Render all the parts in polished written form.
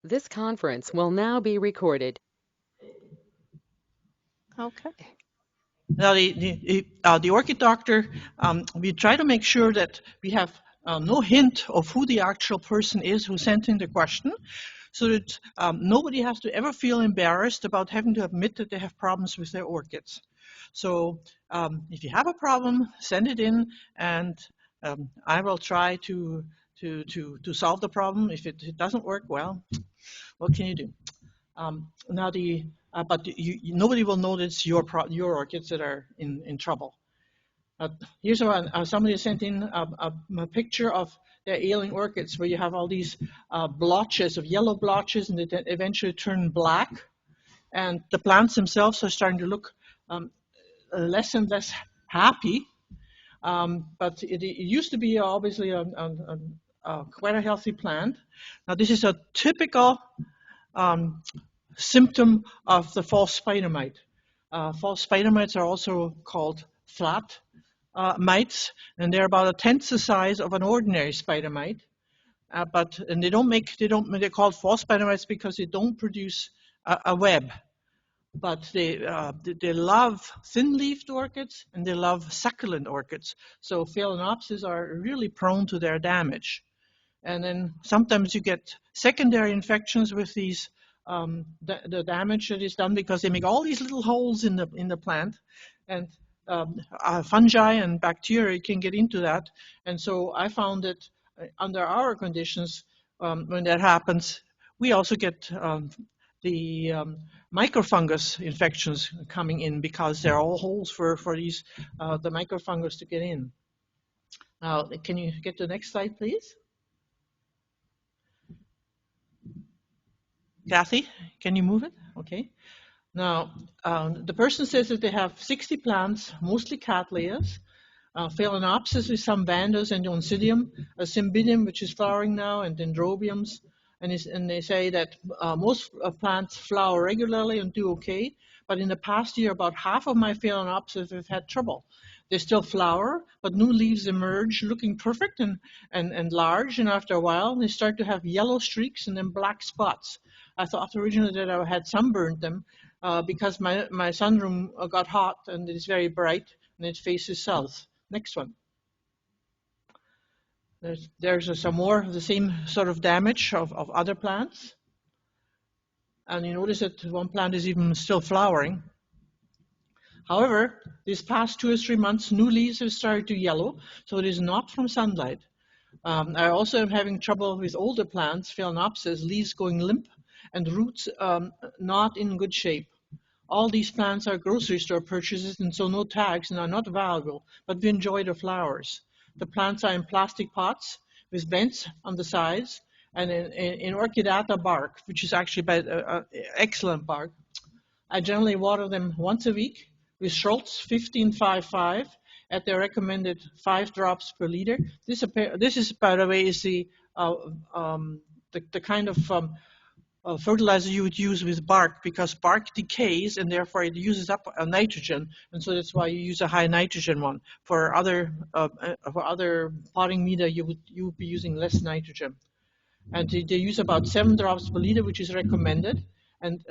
This conference will now be recorded. Okay. Now, the orchid doctor, we try to make sure that we have no hint of who the actual person is who sent in the question, so that nobody has to ever feel embarrassed about having to admit that they have problems with their orchids. So if you have a problem, send it in, and I will try to solve the problem. If it doesn't work, well, what can you do? Now but nobody will know that it's your orchids that are in trouble. Here's one. Somebody sent in a picture of their ailing orchids, where you have all these blotches of yellow blotches, and they eventually turn black, and the plants themselves are starting to look less and less happy. But it used to be obviously quite a healthy plant. Now this is a typical symptom of the false spider mite. False spider mites are also called flat mites, and they're about a tenth the size of an ordinary spider mite. And they're called false spider mites because they don't produce a web. But they love thin-leafed orchids, and they love succulent orchids. So phalaenopsis are really prone to their damage. And then sometimes you get secondary infections with these the damage that is done because they make all these little holes in the plant, and fungi and bacteria can get into that. And so I found that under our conditions, when that happens, we also get the microfungus infections coming in, because there are all holes for these the microfungus to get in. Now, can you get to the next slide, please? Kathy, can you move it? Okay. Now, the person says that they have 60 plants, mostly cattleyas, phalaenopsis with some vandas and oncidium, a cymbidium, which is flowering now, and dendrobiums. And they say that most plants flower regularly and do okay, but in the past year, about half of my phalaenopsis have had trouble. They still flower, but new leaves emerge looking perfect and large, and after a while, they start to have yellow streaks and then black spots. I thought originally that I had sunburned them because my sunroom got hot and it is very bright and it faces south. Next one. There's some more of the same sort of damage of other plants. And you notice that one plant is even still flowering. However, these past 2 or 3 months, new leaves have started to yellow, so it is not from sunlight. I also am having trouble with older plants, phalaenopsis, leaves going limp, and roots not in good shape. All these plants are grocery store purchases, and so no tags and are not valuable, but we enjoy the flowers. The plants are in plastic pots with vents on the sides, and in orchidata bark, which is actually excellent bark. I generally water them once a week with Schultz 1555 at their recommended 5 drops per liter. This is, by the way, is the kind of fertilizer you would use with bark, because bark decays and therefore it uses up nitrogen, and so that's why you use a high nitrogen one. For other potting media, you would be using less nitrogen, and they use about 7 drops per liter, which is recommended. And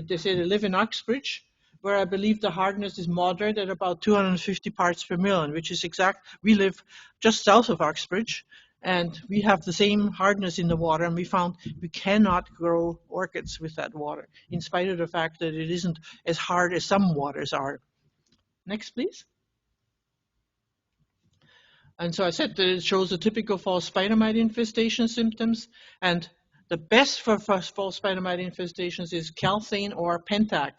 they say they live in Uxbridge, where I believe the hardness is moderate at about 250 parts per million, which is exact. We live just south of Uxbridge, and we have the same hardness in the water, and we found we cannot grow orchids with that water, in spite of the fact that it isn't as hard as some waters are. Next, please. And so I said that it shows the typical false spider mite infestation symptoms, and the best for false spider mite infestations is calthane or pentac.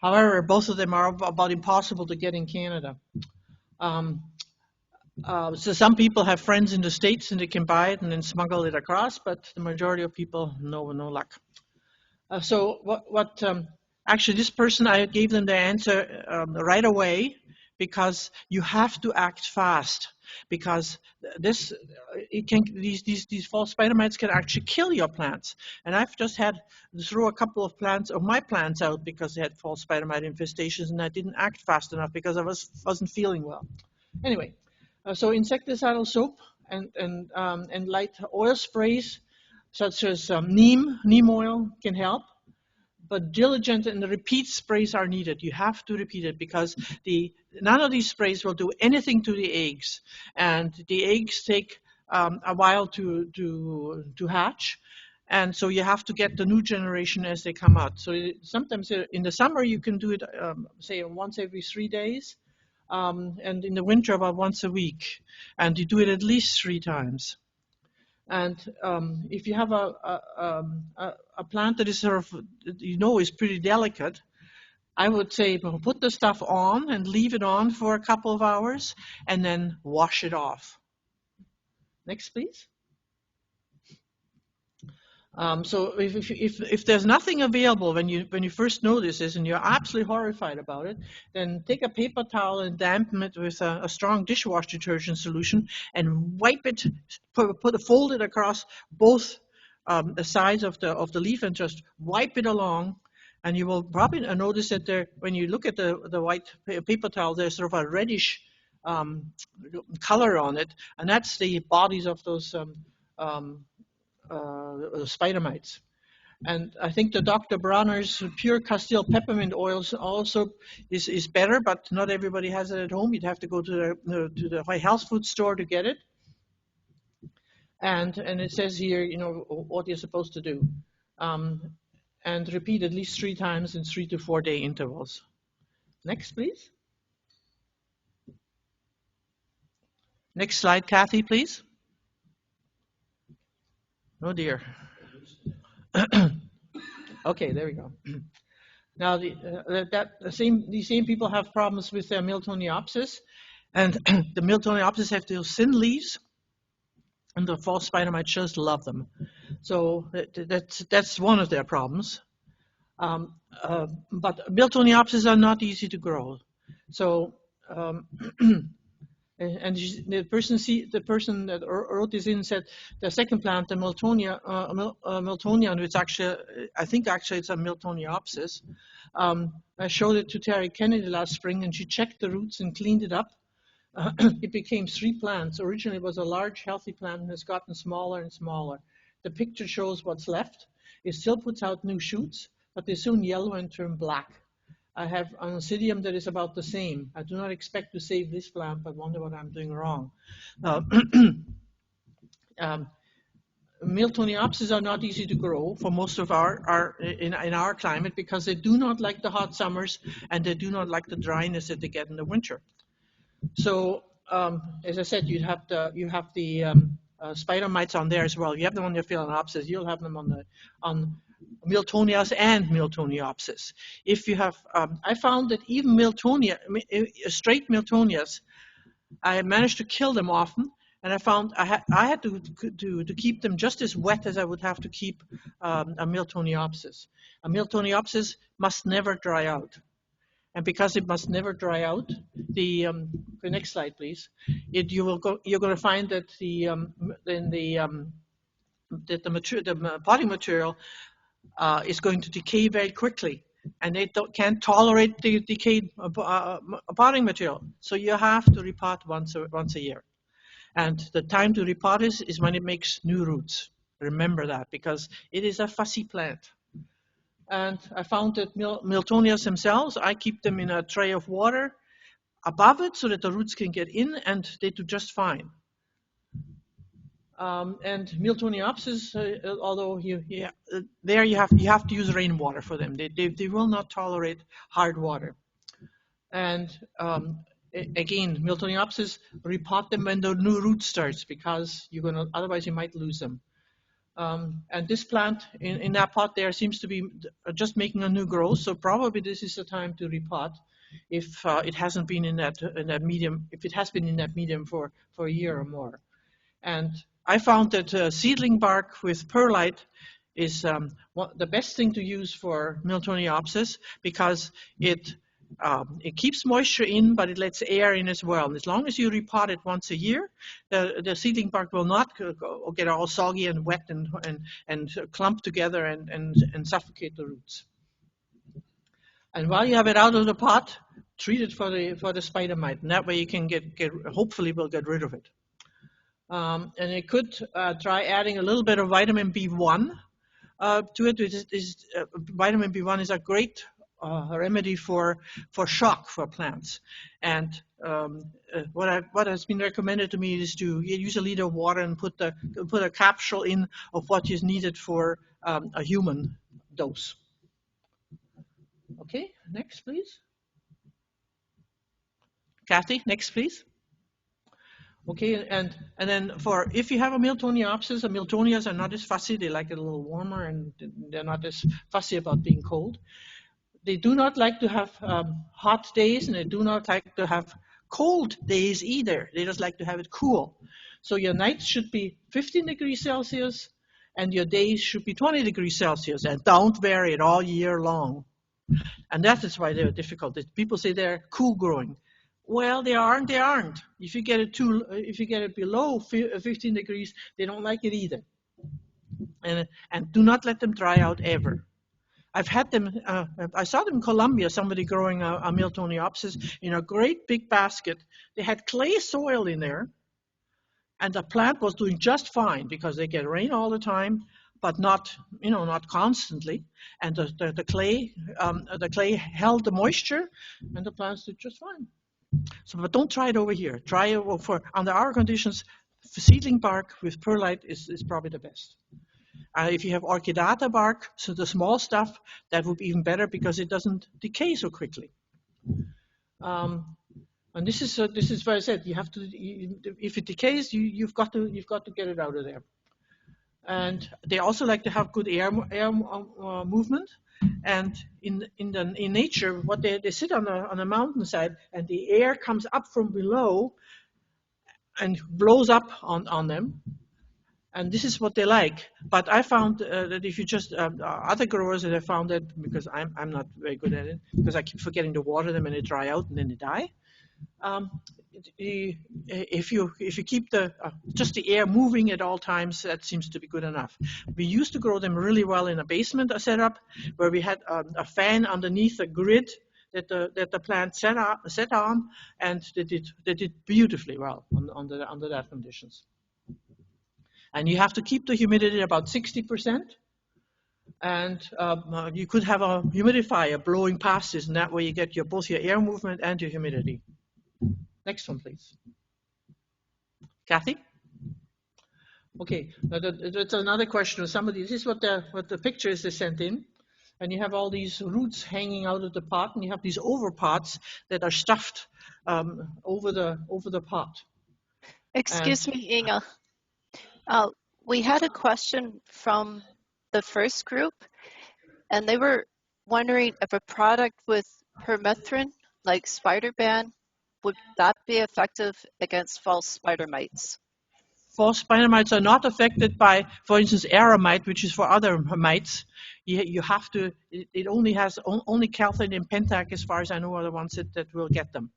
However, both of them are about impossible to get in Canada. So some people have friends in the States and they can buy it and then smuggle it across, but the majority of people, no luck. So actually this person, I gave them the answer right away, because you have to act fast, because these false spider mites can actually kill your plants. And I've just had to throw a couple of my plants out because they had false spider mite infestations, and I didn't act fast enough because I wasn't feeling well. Anyway, so insecticidal soap and light oil sprays such as neem oil can help. But diligent and the repeat sprays are needed. You have to repeat it because none of these sprays will do anything to the eggs, and the eggs take a while to hatch, and so you have to get the new generation as they come out. So sometimes in the summer you can do it, say once every 3 days, and in the winter about once a week, and you do it at least 3 times. And if you have a plant that is sort of, is pretty delicate, I would say put the stuff on and leave it on for a couple of hours and then wash it off. Next, please. So if there's nothing available when you first notice this and you're absolutely horrified about it, then take a paper towel and dampen it with a strong dishwash detergent solution and wipe it, fold it across both the sides of the leaf and just wipe it along. And you will probably notice that when you look at the white paper towel, there's sort of a reddish color on it, and that's the bodies of those spider mites. And I think the Dr. Bronner's pure Castile peppermint oils also is better, but not everybody has it at home. You'd have to go to the health food store to get it. And it says here, what you're supposed to do. And repeat at least 3 times in 3 to 4 day intervals. Next, please. Next slide, Kathy, please. Oh dear. Okay, there we go. Now, these same people have problems with their Miltoniopsis, and the Miltoniopsis have those thin leaves, and the false spider mites just love them. So that's one of their problems. But Miltoniopsis are not easy to grow. So and the person that wrote this in said the second plant, the Miltonia, which actually I think it's a Miltoniopsis. I showed it to Terry Kennedy last spring, and she checked the roots and cleaned it up. It became 3 plants. Originally, it was a large, healthy plant, and has gotten smaller and smaller. The picture shows what's left. It still puts out new shoots, but they soon yellow and turn black. I have an oncidium that is about the same. I do not expect to save this plant, but wonder what I'm doing wrong. Miltoniopsis are not easy to grow for most of in our climate because they do not like the hot summers and they do not like the dryness that they get in the winter. So as I said, you have the spider mites on there as well. You have them on your Phalaenopsis. You'll have them on Miltonias and Miltoniopsis. If you have, I found that even straight Miltonias, I managed to kill them often, and I found I had to keep them just as wet as I would have to keep a Miltoniopsis. A Miltoniopsis must never dry out. And because it must never dry out, the next slide, please. You're going to find that the potting material is going to decay very quickly, and they can't tolerate the decayed potting material. So you have to repot once a year, and the time to repot is when it makes new roots. Remember that, because it is a fussy plant. And I found that Miltonias themselves, I keep them in a tray of water above it so that the roots can get in, and they do just fine. And Miltoniopsis, although there you have to use rainwater for them. They will not tolerate hard water. And again, Miltoniopsis, repot them when the new root starts, because otherwise you might lose them. And this plant in that pot there seems to be just making a new growth, so probably this is the time to repot if it hasn't been in that medium. If it has been in that medium for a year or more. And I found that seedling bark with perlite is the best thing to use for Miltoniopsis, because it keeps moisture in, but it lets air in as well. And as long as you repot it once a year, the seedling bark will not get all soggy and wet and clump together and suffocate the roots. And while you have it out of the pot, treat it for the spider mite, and that way you can hopefully will get rid of it. And you could try adding a little bit of vitamin B1 to it. Vitamin B1 is a great remedy for shock for plants. And what has been recommended to me is to use a liter of water and put a capsule in of what is needed for a human dose. Okay, next please. Kathy, next please. Okay, and then for if you have a Miltoniopsis, the Miltonias are not as fussy. They like it a little warmer, and they're not as fussy about being cold. They do not like to have hot days, and they do not like to have cold days either. They just like to have it cool. So your nights should be 15 degrees Celsius, and your days should be 20 degrees Celsius, and don't vary it all year long. And that is why they're difficult. People say they're cool growing. Well, they aren't. They aren't. If you get it below 15 degrees, they don't like it either. And do not let them dry out ever. I've had them. I saw them in Colombia. Somebody growing a Miltoniopsis in a great big basket. They had clay soil in there, and the plant was doing just fine because they get rain all the time, but not constantly. And the clay held the moisture, and the plants did just fine. So, but don't try it over here. Try it under our conditions. Seedling bark with perlite is probably the best. If you have orchidata bark, so the small stuff, that would be even better because it doesn't decay so quickly. And this is what I said. You have to, if it decays, you've got to get it out of there. And they also like to have good air movement. And in nature, what they sit on a mountainside, and the air comes up from below and blows up on them. And this is what they like. But I found that if you just other growers that I found that, because I'm not very good at it, because I keep forgetting to water them and they dry out and then they die. If you keep just the air moving at all times, that seems to be good enough. We used to grow them really well in a basement setup where we had a fan underneath a grid that the plant set on, and they did beautifully well under that conditions. And you have to keep the humidity about 60%. And you could have a humidifier blowing past this, and that way you get both your air movement and your humidity. Next one, please. Kathy? Okay, now that's another question of somebody. This is what the picture is they sent in. And you have all these roots hanging out of the pot, and you have these overpots that are stuffed over the pot. Excuse me, Inge. We had a question from the first group, and they were wondering if a product with permethrin, like spider ban, would that be effective against false spider mites? False spider mites are not affected by, for instance, aramite, which is for other mites. You have to. It only has only calthine and pentac, as far as I know, are the ones that will get them.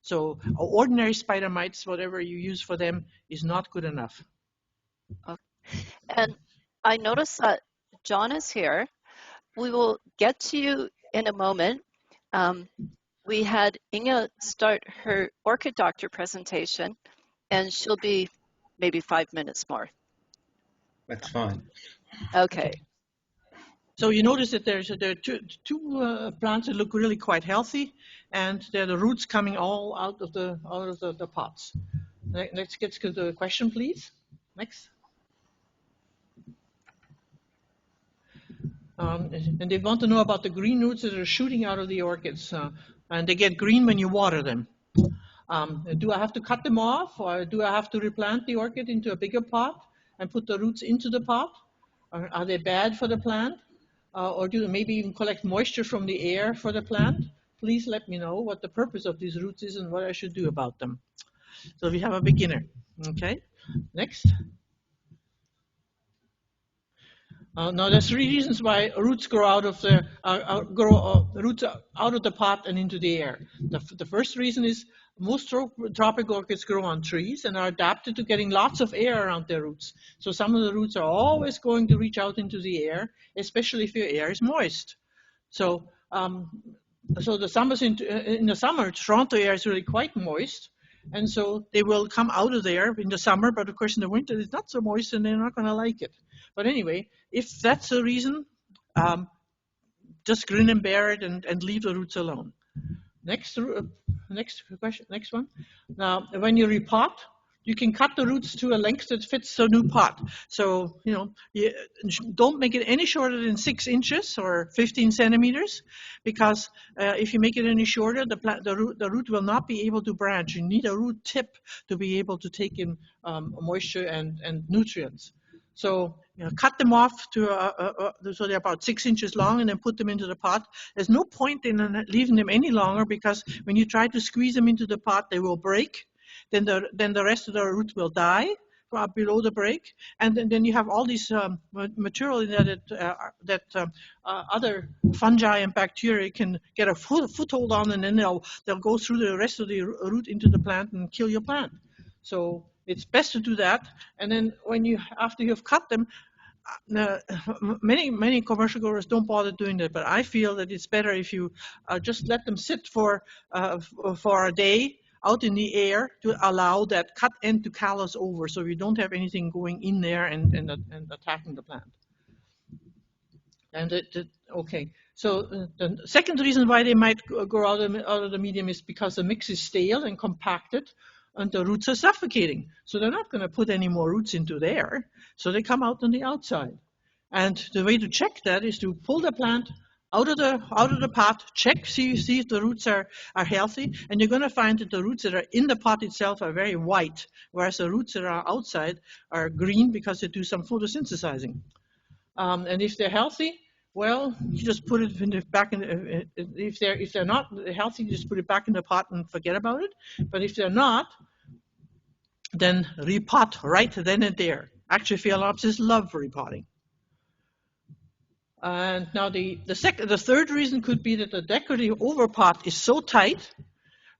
So ordinary spider mites, whatever you use for them, is not good enough. Okay. And I noticed that John is here. We will get to you in a moment. We had Inge start her Orchid Doctor presentation, and she'll be maybe 5 minutes more. That's fine. Okay. So you notice that there are two plants that look really quite healthy, and they're the roots coming all out of the pots. Let's get to the question, please. Next. And they want to know about the green roots that are shooting out of the orchids, and they get green when you water them. Do I have to cut them off, or do I have to replant the orchid into a bigger pot and put the roots into the pot? Are they bad for the plant? Or do they maybe even collect moisture from the air for the plant? Please let me know what the purpose of these roots is and what I should do about them. So we have a beginner. Okay, next. Now there's 3 reasons why roots grow out of the roots out of the pot and into the air. The first reason is most tropical orchids grow on trees and are adapted to getting lots of air around their roots. So some of the roots are always going to reach out into the air, especially if your air is moist. So the summers in the summer, Toronto air is really quite moist, and so they will come out of there in the summer, but of course in the winter it's not so moist and they're not going to like it. But anyway, if that's the reason, just grin and bear it and leave the roots alone. Next question, next one. Now, when you repot, you can cut the roots to a length that fits the new pot. So, you don't make it any shorter than 6 inches or 15 centimeters, because if you make it any shorter, the root will not be able to branch. You need a root tip to be able to take in moisture and nutrients. So cut them off so they're about 6 inches long, and then put them into the pot. There's no point in leaving them any longer, because when you try to squeeze them into the pot, they will break. Then the rest of the root will die below the break, and then you have all these material in there that other fungi and bacteria can get a foothold on, and then they'll go through the rest of the root into the plant and kill your plant. So it's best to do that. And then after you've cut them, many commercial growers don't bother doing that, but I feel that it's better if you just let them sit for a day out in the air to allow that cut end to callus over, so you don't have anything going in there and attacking the plant. And okay. So the second reason why they might grow out of the medium is because the mix is stale and compacted, and the roots are suffocating. So they're not going to put any more roots into there. So they come out on the outside. And the way to check that is to pull the plant out of the pot, check, see if the roots are healthy, and you're going to find that the roots that are in the pot itself are very white, whereas the roots that are outside are green because they do some photosynthesizing. And if they're healthy, well, you just put it if they're not healthy, you just put it back in the pot and forget about it. But if they're not, then repot right then and there. Actually, Phalaenopsis love repotting. And now the third reason could be that the decorative overpot is so tight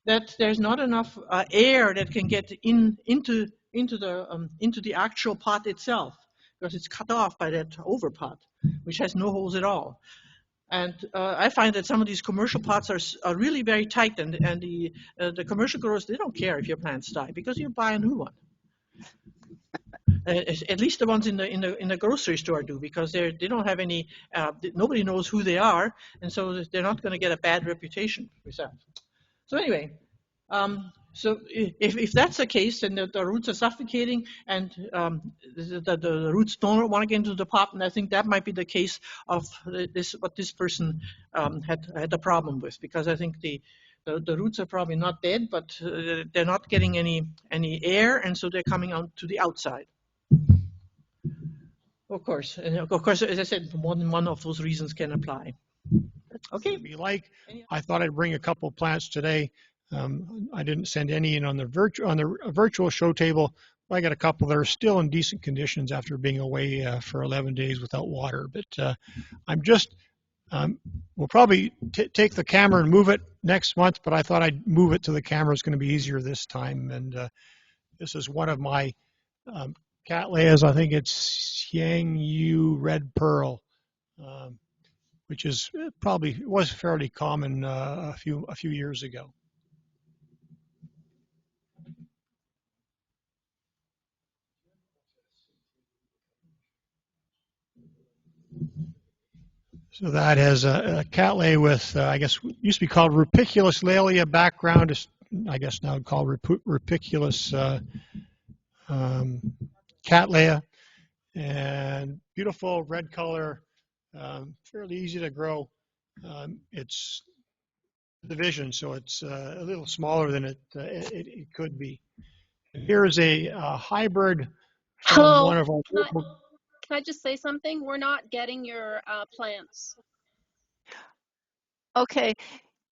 that there's not enough air that can get into the actual pot itself, because it's cut off by that overpot, which has no holes at all. And I find that some of these commercial pots are really very tight, and the commercial growers, they don't care if your plants die, because you buy a new one. At least the ones in the grocery store do, because they don't have any. Nobody knows who they are, and so they're not going to get a bad reputation with that. So anyway, so if that's the case, then the roots are suffocating, and the roots don't want to get into the pot, and I think that might be the case of what this person had a problem with, because I think the roots are probably not dead, but they're not getting any air, and so they're coming out to the outside. Of course, as I said, more than one of those reasons can apply. Okay. I thought I'd bring a couple plants today. I didn't send any in on the virtual show table. I got a couple that are still in decent conditions after being away for 11 days without water. But we'll probably take the camera and move it next month. But I thought I'd move it to the camera. It's going to be easier this time. And this is one of my Cattleyas. I think it's Yang Yu Red Pearl, which was fairly common a few years ago. So that has a Cattleya with, I guess, used to be called Rupiculus laelia background. Is, I guess now called Rupiculus Cattleya, and beautiful red color, fairly easy to grow. It's division, so it's a little smaller than it could be. Here is a hybrid from one of our. Can I just say something? We're not getting your plants. Okay,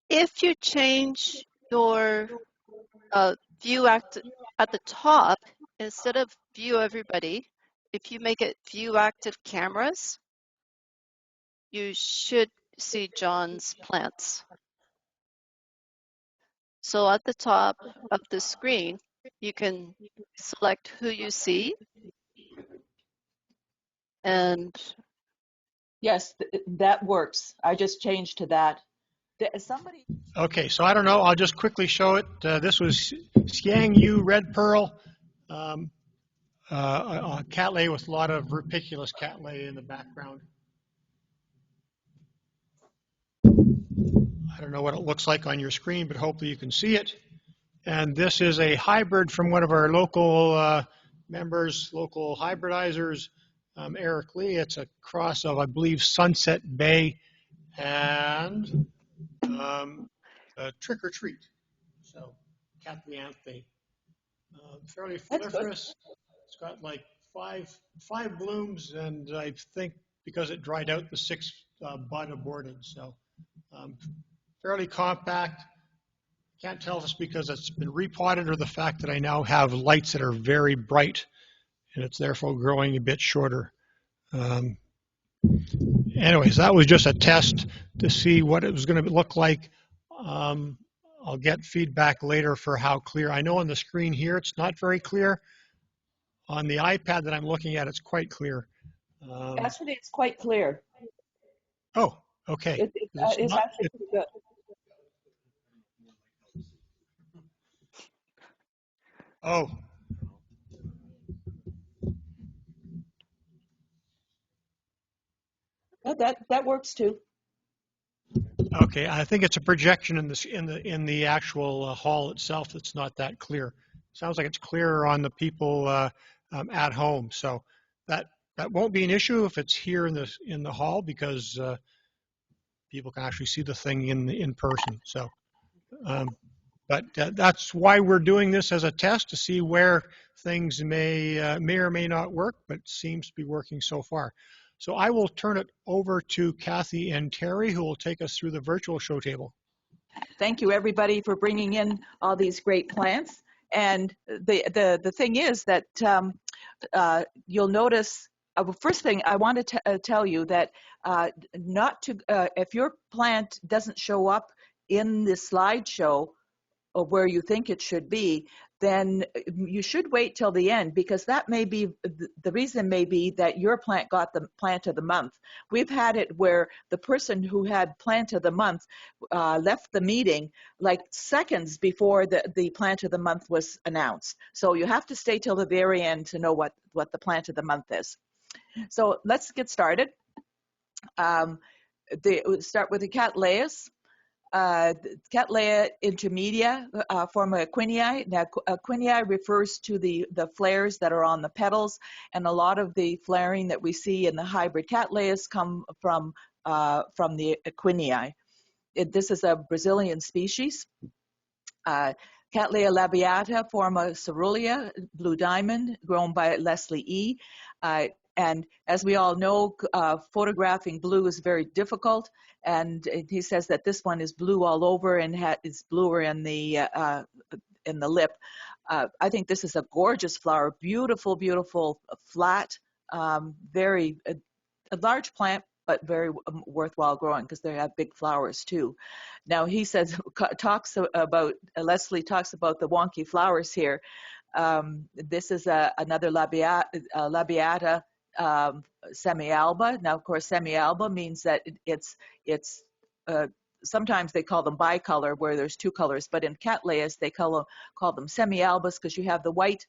if you change your view at the top, instead of view everybody, if you make it view active cameras, you should see John's plants. So at the top of the screen, you can select who you see. And yes, that works. I just changed to that. Somebody. Okay, so I don't know. I'll just quickly show it. This was Xiang Yu Red Pearl, um, cattleya with a lot of rupiculus cattleya in the background. I don't know what it looks like on your screen, but hopefully you can see it. And this is a hybrid from one of our local members, local hybridizers, Eric Lee. It's a cross of, I believe, Sunset Bay and Trick or Treat. So, Catleanthe. Fairly foliferous. It's got like five blooms, and I think because it dried out, the sixth bud aborted. So, fairly compact. Can't tell if it's because it's been repotted or the fact that I now have lights that are very bright and it's therefore growing a bit shorter. Anyways, that was just a test to see what it was going to look like. I'll get feedback later for how clear. I know on the screen here it's not very clear. On the iPad that I'm looking at, it's quite clear. Actually, it's quite clear. Oh, okay. It's actually pretty good. Oh. That works too. Okay, I think it's a projection in the actual hall itself that's not that clear. Sounds like it's clearer on the people at home. So that won't be an issue if it's here in the hall because people can actually see the thing in person. So, but that's why we're doing this as a test to see where things may or may not work, but seems to be working so far. So I will turn it over to Kathy and Terry, who will take us through the virtual show table. Thank you, everybody, for bringing in all these great plants. And the thing is that you'll notice. First thing I want to tell you that if your plant doesn't show up in the slideshow or where you think it should be, then you should wait till the end, because that may be the reason may be that your plant got the plant of the month. We've had it where the person who had plant of the month left the meeting like seconds before the plant of the month was announced. So you have to stay till the very end to know what the plant of the month is. So let's get started. Start with the Cattleyas. Cattleya intermedia form Aquinii. Now, Aquinii refers to the flares that are on the petals, and a lot of the flaring that we see in the hybrid Cattleyas come from the Aquinii. This is a Brazilian species. Cattleya labiata forma cerulean, blue diamond, grown by Leslie E. And as we all know, photographing blue is very difficult. And he says that this one is blue all over and is bluer in the lip. I think this is a gorgeous flower, beautiful, beautiful, flat, very a large plant, but very worthwhile growing because they have big flowers too. Now he says Leslie talks about the wonky flowers here. This is another labiata. Semi-alba. Now, of course, semi-alba means that it's sometimes they call them bicolor, where there's two colors, but in Cattleyas they call them semi-albas because you have the white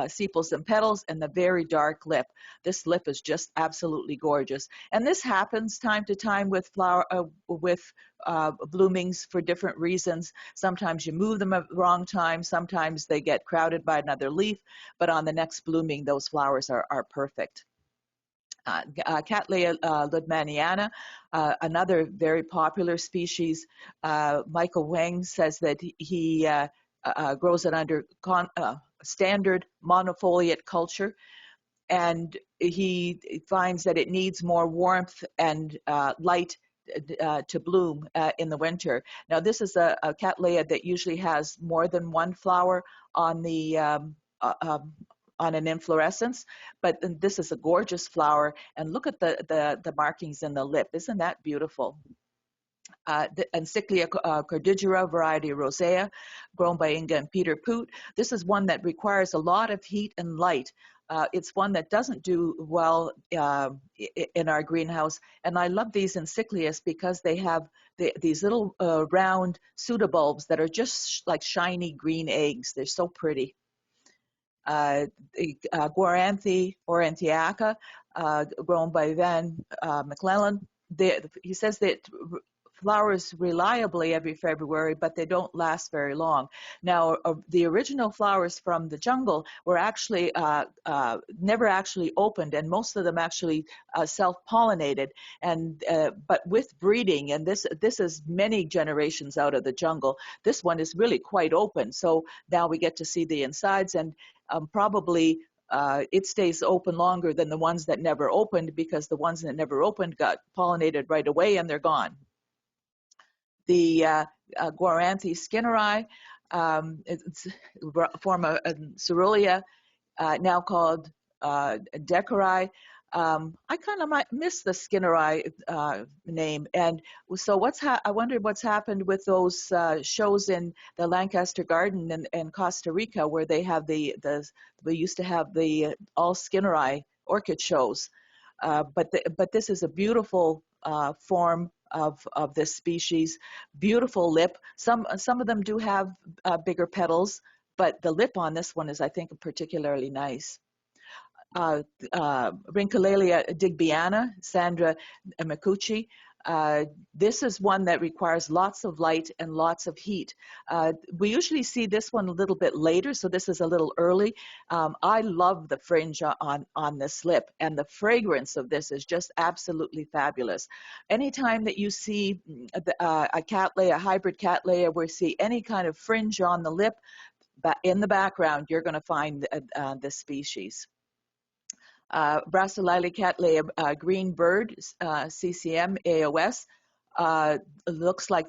sepals and petals and the very dark lip. This lip is just absolutely gorgeous, and this happens time to time with bloomings for different reasons. Sometimes you move them at the wrong time, sometimes they get crowded by another leaf, but on the next blooming those flowers are perfect. Cattleya ludmaniana, another very popular species. Michael Wang says that he grows it under standard monofoliate culture, and he finds that it needs more warmth and light to bloom in the winter. Now, this is a Cattleya that usually has more than one flower on the on an inflorescence, but this is a gorgeous flower, and look at the markings in the lip. Isn't that beautiful? The Encyclia cordigera variety rosea, grown by Inge and Peter Poot. This is one that requires a lot of heat and light. It's one that doesn't do well in our greenhouse. And I love these encyclias because they have these little round pseudobulbs that are just like shiny green eggs. They're so pretty. Guaranthe aurantiaca, grown by Van McClellan. He says that flowers reliably every February, but they don't last very long. Now, the original flowers from the jungle were actually never actually opened, and most of them actually self-pollinated. And but with breeding, and this is many generations out of the jungle, this one is really quite open. So now we get to see the insides, and probably it stays open longer than the ones that never opened, because the ones that never opened got pollinated right away and they're gone. The Guaranthe skinneri, it's a form of cerulean, now called decori. I kind of might miss the skinneri name, and so I wondered what's happened with those shows in the Lancaster Garden and Costa Rica, where they have we used to have the all skinneri orchid shows, but this is a beautiful form of this species. Beautiful lip. Some of them do have bigger petals, but the lip on this one is, I think, particularly nice. Rinculalia digbyana, Sandra Micucci. This is one that requires lots of light and lots of heat. We usually see this one a little bit later, so this is a little early. I love the fringe on this lip, and the fragrance of this is just absolutely fabulous. Anytime that you see a cattleya, a hybrid cattleya, where you see any kind of fringe on the lip, in the background, you're going to find this species. Brassolilia cattleya green bird, CCM AOS, looks like,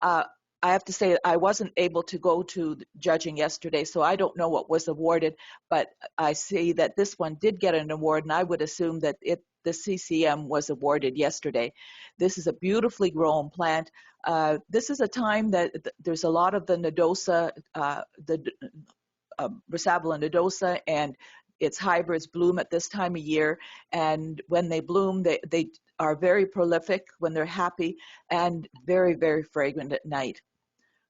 I have to say I wasn't able to go to judging yesterday, so I don't know what was awarded, but I see that this one did get an award, and I would assume that the CCM was awarded yesterday. This is a beautifully grown plant. This is a time that there's a lot of the nodosa, Brassavola nodosa, and its hybrids bloom at this time of year, and when they bloom, they are very prolific when they're happy, and very, very fragrant at night.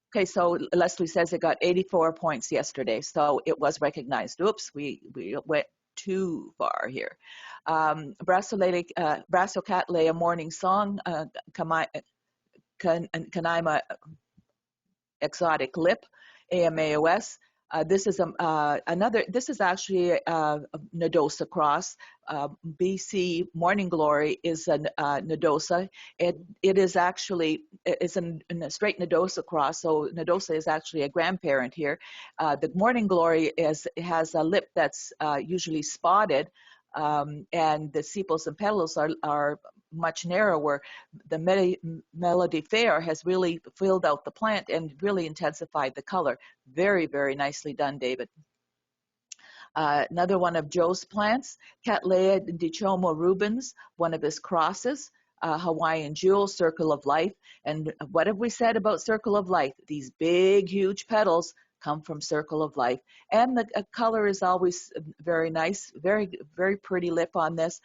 Okay, so Leslie says it got 84 points yesterday, so it was recognized. Oops, we went too far here. Brassocatleya morning song, Canaima exotic lip, AMAOS. This is This is actually a nodosa cross. BC Morning Glory is a nodosa. It is actually a straight nodosa cross. So nodosa is actually a grandparent here. The Morning Glory has a lip that's usually spotted. And the sepals and petals are much narrower. The Melody Fair has really filled out the plant and really intensified the color. Very, very nicely done, David. Another one of Joe's plants, Cattleya dichoma rubens, one of his crosses. Hawaiian Jewel, Circle of Life. And what have we said about Circle of Life? These big, huge petals come from Circle of Life. And the color is always very nice, very, very pretty lip on this.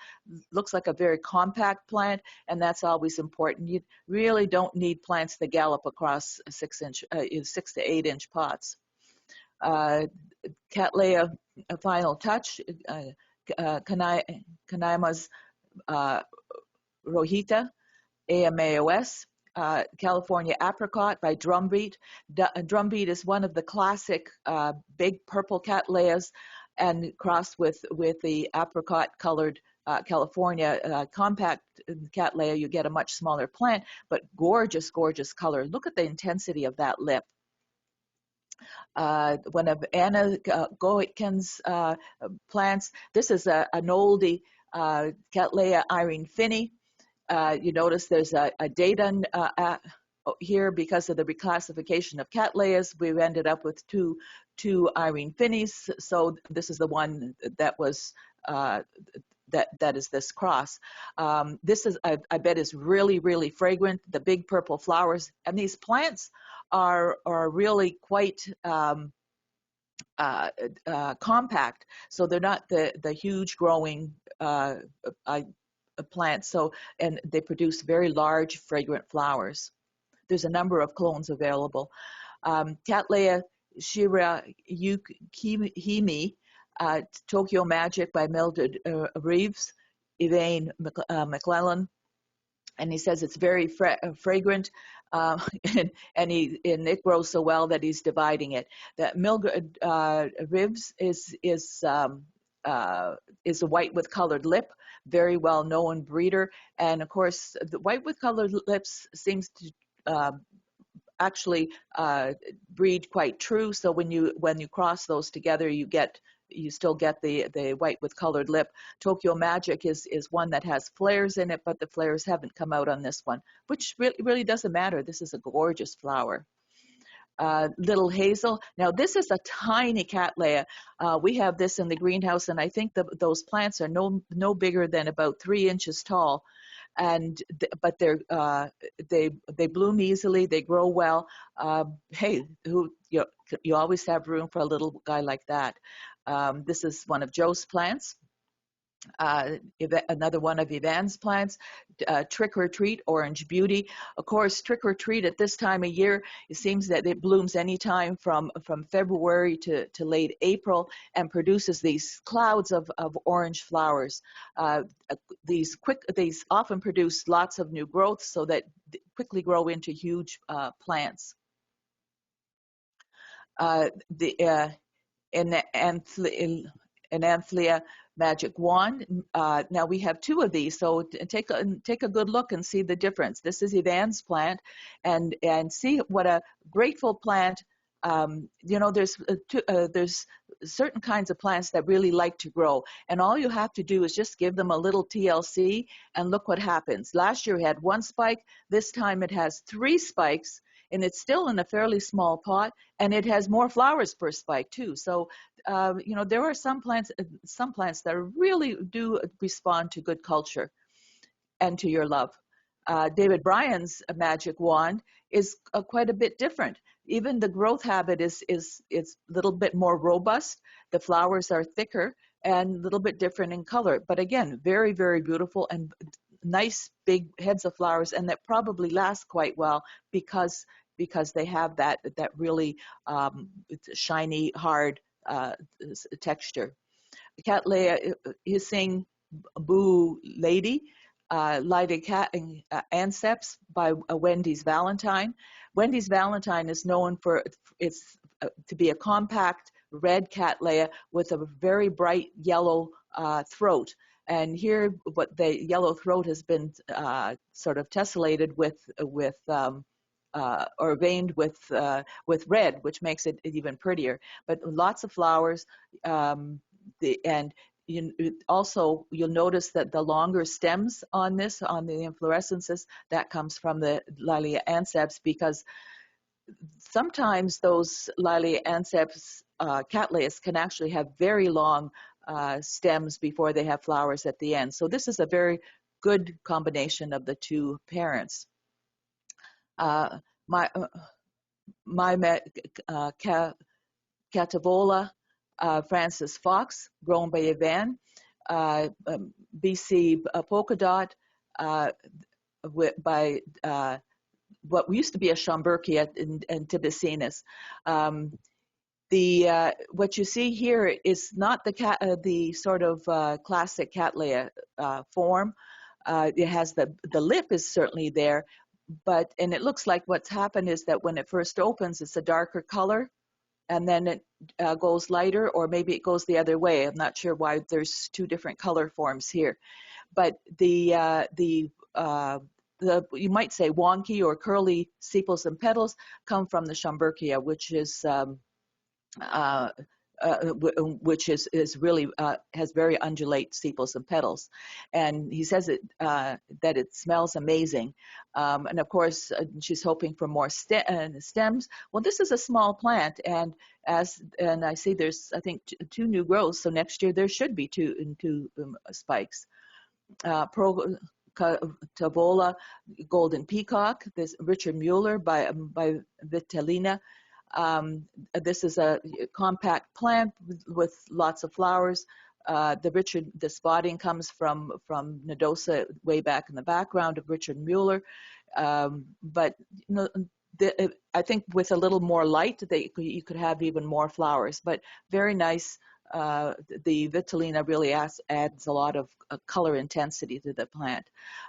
Looks like a very compact plant, and that's always important. You really don't need plants that gallop across 6 to 8 inch pots. Cattleya Final Touch, Canaima's Rohita, AMAOS. California Apricot by Drumbeat. Drumbeat is one of the classic big purple cattleyas, and crossed with the apricot colored California compact cattleya, you get a much smaller plant, but gorgeous, gorgeous color. Look at the intensity of that lip. One of Anna Goitkin's plants, this is an oldie, Cattleya Irene Finney. You notice there's a date on here because of the reclassification of cattleyas. We've ended up with two Irene Finneys. So this is the one that was that is this cross. This is, I bet, is really, really fragrant. The big purple flowers, and these plants are really quite compact. So they're not the huge growing plants. So, and they produce very large, fragrant flowers. There's a number of clones available. Cattleya Shirayukimi, Tokyo Magic by Mildred Reeves, Elaine McClellan, and he says it's very fragrant, and it grows so well that he's dividing it. That Mildred Reeves is a white with colored lip, very well known breeder, and of course the white with colored lips seems to actually breed quite true. So when you cross those together, you still get the white with colored lip. Tokyo Magic is one that has flares in it, but the flares haven't come out on this one, which really doesn't matter. This is a gorgeous flower. Little Hazel. Now this is a tiny cattleya. We have this in the greenhouse, and I think those plants are no bigger than about 3 inches tall. And but they bloom easily, they grow well. Hey, you always have room for a little guy like that. This is one of Joe's plants. Another one of Yvonne's plants, Trick or Treat, Orange Beauty. Of course, Trick or Treat at this time of year, it seems that it blooms anytime from February to late April and produces these clouds of orange flowers. These often produce lots of new growth so that they quickly grow into huge plants. Ananthlia Magic Wand. Now we have 2 of these, so take a good look and see the difference. This is Yvonne's plant, and see what a grateful plant. There's certain kinds of plants that really like to grow, and all you have to do is just give them a little TLC, and look what happens. Last year it had 1 spike. This time it has 3 spikes, and it's still in a fairly small pot, and it has more flowers per spike too. So there are some plants that really do respond to good culture and to your love. David Bryan's magic wand is quite a bit different. Even the growth habit is a little bit more robust. The flowers are thicker and a little bit different in color, but again, very, very beautiful and nice big heads of flowers, and that probably last quite well because they have that really shiny, hard texture. Cattleya Hissing Boo Lady, Lighted Cat Anceps by Wendy's Valentine. Wendy's Valentine is known for to be a compact red cattleya with a very bright yellow throat. And here, what the yellow throat has been sort of tessellated or veined with red, which makes it even prettier. But lots of flowers, also you'll notice that the longer stems on the inflorescences, that comes from the Lilia anceps, because sometimes those Lilia anceps cattleyas can actually have very long stems before they have flowers at the end. So this is a very good combination of the 2 parents. Catavola Francis Fox, grown by Yvonne. BC Polka Dot by what used to be a Schomburgkia in Tibicinus. What you see here is not the sort of classic cattleya form. It has the lip is certainly there, and it looks like what's happened is that when it first opens, it's a darker color, and then it goes lighter, or maybe it goes the other way. I'm not sure why there's 2 different color forms here, but the you might say wonky or curly sepals and petals come from the Schomburgkia, which is which is really has very undulate sepals and petals, and he says that it smells amazing. And of course, she's hoping for more stems. Well, this is a small plant, and I see there's, I think, two new growths. So next year there should be two spikes. Tavola Golden Peacock, this Richard Mueller by Vitalina. This is a compact plant with lots of flowers. The spotting comes from nodosa way back in the background of Richard Mueller, but I think with a little more light, you could have even more flowers. But very nice. The Vitalina really adds a lot of color intensity to the plant.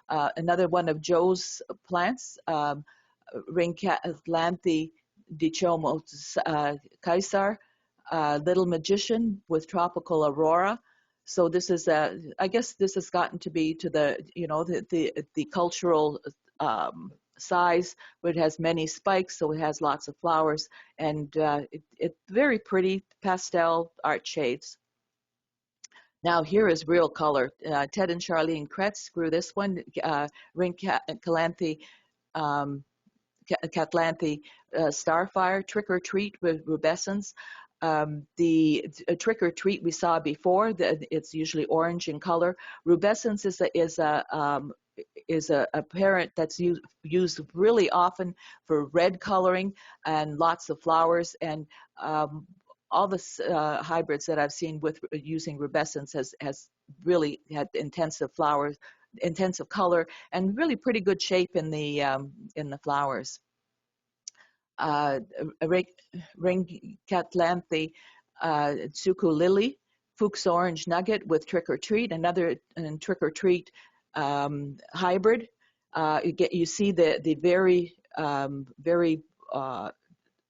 Another one of Joe's plants, Ringcatlanthe dichomo Caesar, Little Magician with Tropical Aurora. So this is I guess this has gotten to be to the cultural size, where it has many spikes, so it has lots of flowers, and it's very pretty pastel art shades. Now here is real color. Ted and Charlene Kretz grew this one, Ringcatlanthe Catlanthe Starfire, Trick or Treat with rubescence. The Trick or Treat we saw before, it's usually orange in color. Rubescence is a parent that's used really often for red coloring and lots of flowers, and all the hybrids that I've seen with using rubescence has really had intensive flowers, intensive color, and really pretty good shape in the flowers. Ringcatlanthe Tsuku Lily, Fuchs Orange Nugget with Trick or Treat, another Trick or Treat hybrid. You see the very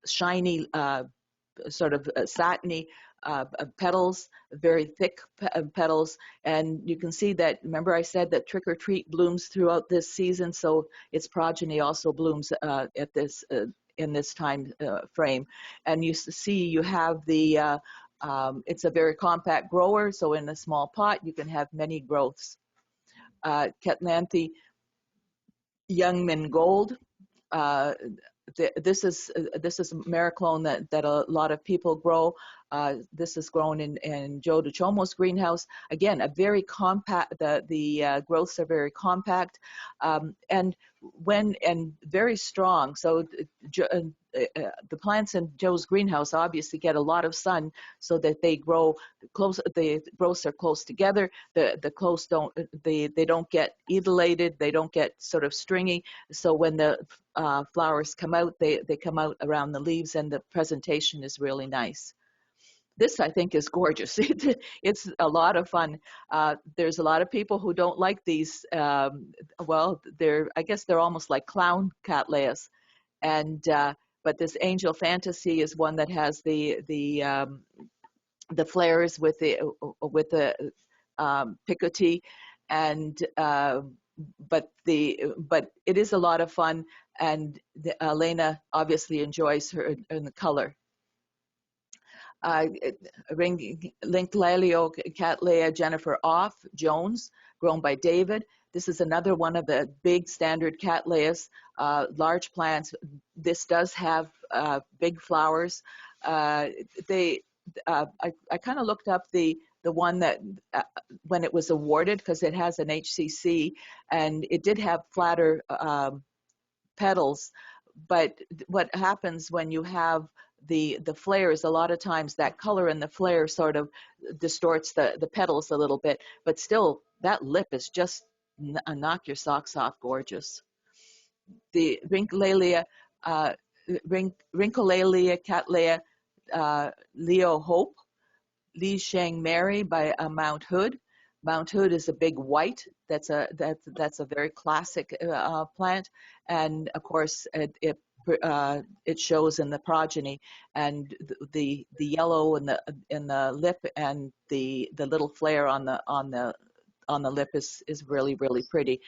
shiny sort of satiny petals, very thick petals, and you can see that. Remember, I said that Trick or Treat blooms throughout this season, so its progeny also blooms at this in this time frame. And you see, you have the it's a very compact grower, so in a small pot you can have many growths. Catlanthe Youngman Gold. This is Mariclone that a lot of people grow. This is grown in Joe DiCiomo's greenhouse. Again, a very compact. The growths are very compact, and very strong. So the plants in Joe's greenhouse obviously get a lot of sun, so that they grow close. The growths are close together. The close they don't get etiolated. They don't get sort of stringy. So when the flowers come out, they come out around the leaves, and the presentation is really nice. This, I think, is gorgeous. It's a lot of fun. There's a lot of people who don't like these. Well, I guess they're almost like clown cattleyas, and but this Angel Fantasy is one that has the flares with the picotee, and but it is a lot of fun, and Elena obviously enjoys her in the color. Linklaleo Cattleya Jennifer Off Jones, grown by David. This is another one of the big standard cattleyas, large plants. This does have big flowers. I kind of looked up the one that when it was awarded, because it has an HCC, and it did have flatter petals. But what happens when you have the flares, a lot of times that color in the flare sort of distorts the petals a little bit, but still that lip is just knock your socks off gorgeous. The Ringulalia Cattleya Leo Hope, Li Shang Mary by Mount Hood. Mount Hood is a big white. That's a very classic plant, and of course it shows in the progeny, and the yellow in the lip, and the little flare on the lip is really pretty.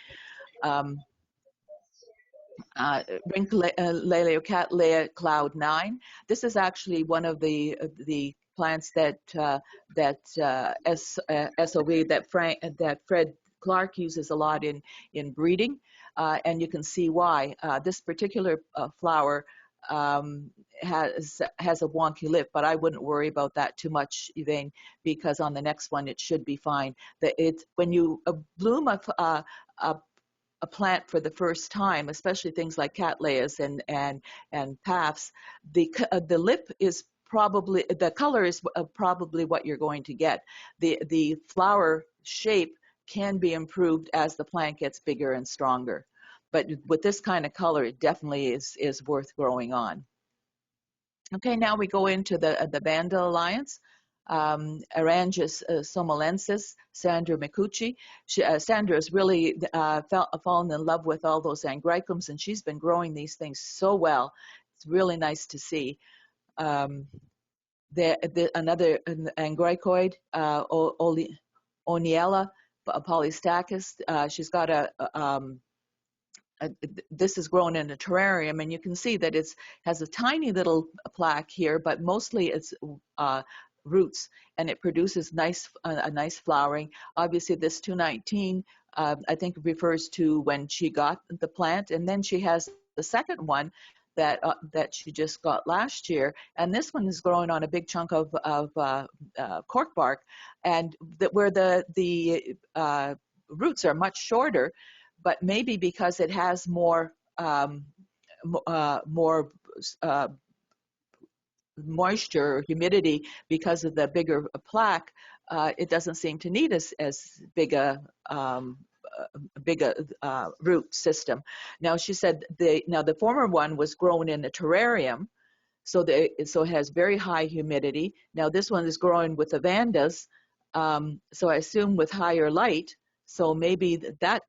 Ringulalia Cattleya Cloud 9. This is actually one of the plants that SOV that Fred Clark uses a lot in breeding, and you can see why. This particular flower has a wonky lip, but I wouldn't worry about that too much, Elaine, because on the next one it should be fine. When you bloom a plant for the first time, especially things like cattleyas and paphs, the lip is probably, the color is probably what you're going to get. The flower shape can be improved as the plant gets bigger and stronger. But with this kind of color, it definitely is worth growing on. Okay, now we go into the Vanda Alliance. Aranjus somalensis, Sandra Micucci. Sandra has really fallen in love with all those angraecums, and she's been growing these things so well. It's really nice to see. Another angraecoid, Oniella polystachys. She's got this is grown in a terrarium, and you can see that it has a tiny little plaque here, but mostly it's roots, and it produces a nice flowering. Obviously, this 219 I think refers to when she got the plant, and then she has the second one that she just got last year, and this one is growing on a big chunk of cork bark, and where the roots are much shorter, but maybe because it has more moisture or humidity because of the bigger plaque, it doesn't seem to need as big a root system. Now she said the former one was grown in a terrarium, so it has very high humidity. Now this one is growing with the Vandas, so I assume with higher light. So maybe that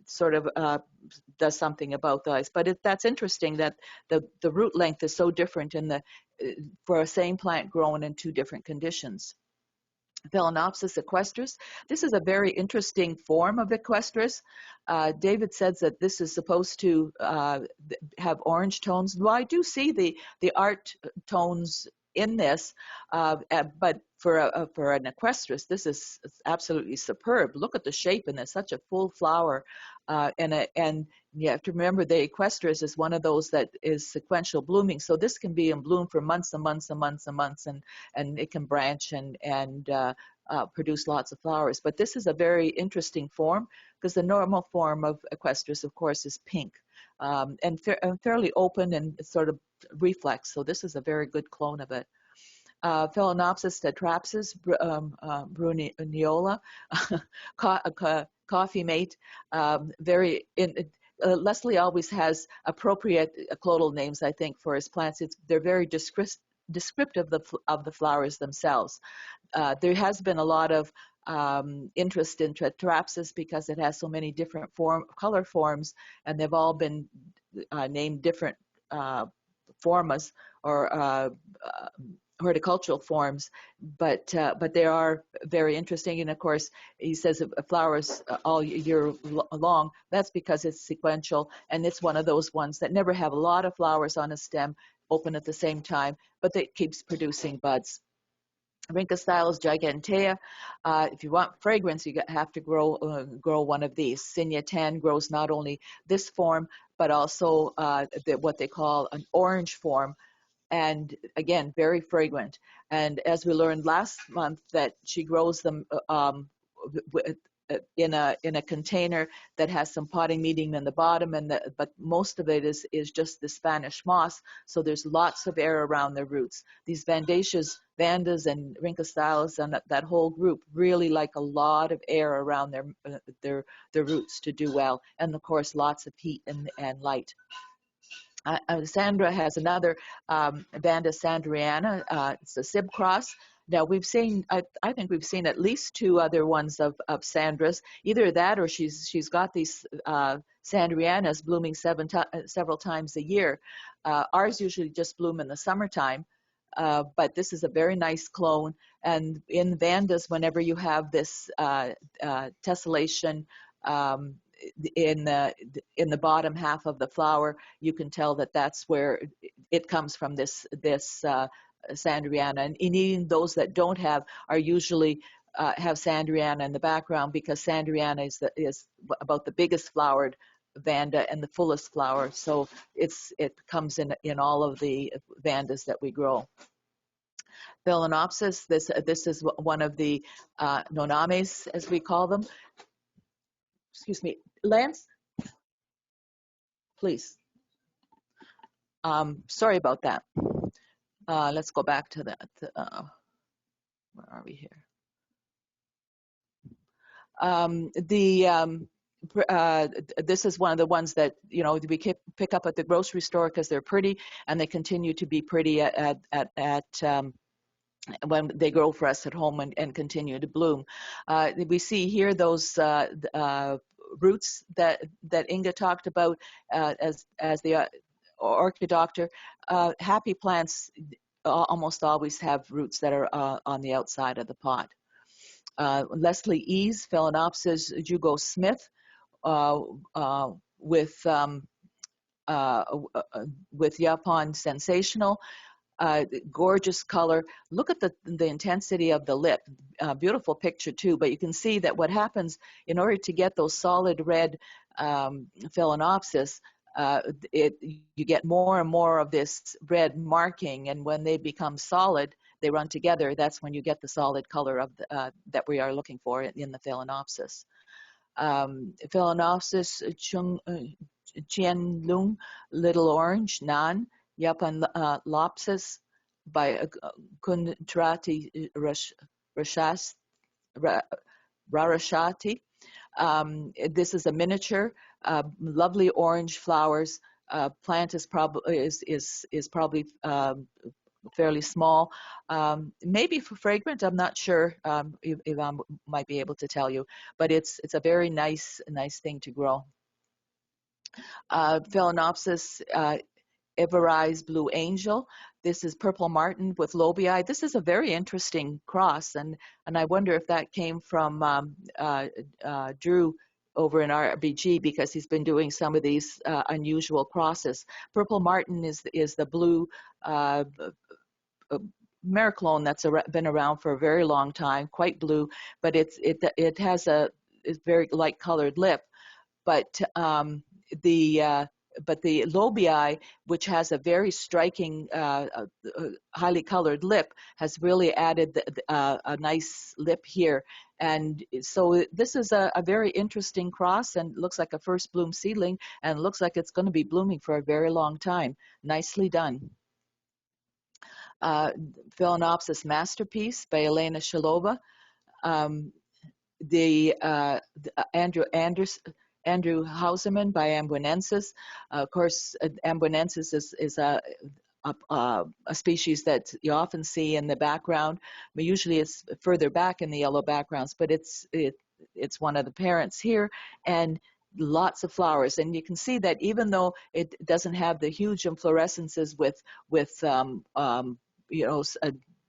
sort of does something about those. But that's interesting that the root length is so different for a same plant grown in two different conditions. Phalaenopsis equestris. This is a very interesting form of equestris. David says that this is supposed to have orange tones. Well, I do see the art tones in this, but for an equestris, this is absolutely superb. Look at the shape, and it's such a full flower, and you have to remember the equestris is one of those that is sequential blooming. So this can be in bloom for months and months and months and months, and it can branch and produce lots of flowers. But this is a very interesting form because the normal form of equestris, of course, is pink and fairly open and sort of reflex. So this is a very good clone of it. Phalaenopsis tetrapsis, bruniola, coffee mate, Leslie always has appropriate clonal names, I think, for his plants. They're very descriptive of the flowers themselves. There has been a lot of interest in tetrapsis because it has so many different color forms, and they've all been named different formas or horticultural forms, but they are very interesting. And of course, he says it flowers all year long. That's because it's sequential, and it's one of those ones that never have a lot of flowers on a stem open at the same time, but it keeps producing buds. Rhynchostyles gigantea. If you want fragrance, you have to grow one of these. Cynia tan grows not only this form, but also what they call an orange form, and again, very fragrant. And as we learned last month, that she grows them in a container that has some potting medium in the bottom, but most of it is just the Spanish moss. So there's lots of air around their roots. These Vandas and Rhynchostyles and that whole group really like a lot of air around their roots to do well, and of course lots of heat and light. Sandra has another Vanda sandriana. It's a Sib cross. Now we've seen, I think we've seen at least two other ones of Sandra's. Either that, or she's got these sandrianas blooming several times a year. Ours usually just bloom in the summertime, but this is a very nice clone. And in Vandas, whenever you have this tessellation in the bottom half of the flower, you can tell that that's where it comes from. This Sandriana, and even those that don't have are usually have Sandriana in the background, because Sandriana is about the biggest flowered vanda and the fullest flower, so it comes in all of the vandas that we grow. Phalaenopsis, this is one of the nonames, as we call them. Excuse me, Lance, please. Sorry about that. Let's go back to that. Where are we here? This is one of the ones that we pick up at the grocery store because they're pretty, and they continue to be pretty when they grow for us at home and continue to bloom. We see here those roots that Inge talked about as the orchid doctor. Happy plants almost always have roots that are on the outside of the pot. Leslie E's, Phalaenopsis Jugo Smith, with Yapon Sensational. Gorgeous color. Look at the intensity of the lip. Beautiful picture too, but you can see that what happens in order to get those solid red Phalaenopsis, you get more and more of this red marking, and when they become solid, they run together. That's when you get the solid color of that we are looking for in the Phalaenopsis. Phalaenopsis Qianlong, Little Orange, Nan, Yapan Lopsis by Kuntrati Rarashati. This is a miniature, lovely orange flowers. Plant is probably fairly small, maybe for fragrant. I'm not sure if I might be able to tell you, but it's a very nice thing to grow. Phalaenopsis Everise Blue Angel. This is Purple Martin with Lobii. This is a very interesting cross, and I wonder if that came from Drew over in RBG, because he's been doing some of these unusual crosses. Purple Martin is the blue Mericlone that's been around for a very long time, quite blue, but it has a very light colored lip. But the Lobii, which has a very striking, highly colored lip, has really added a nice lip here. And so this is a very interesting cross, and looks like a first bloom seedling, and looks like it's going to be blooming for a very long time. Nicely done. Phalaenopsis Masterpiece by Elena Shalova. Andrew Hauserman by Ambuinensis. Of course, Ambuinensis is a species that you often see in the background, but usually it's further back in the yellow backgrounds, but it's one of the parents here, and lots of flowers. And you can see that even though it doesn't have the huge inflorescences with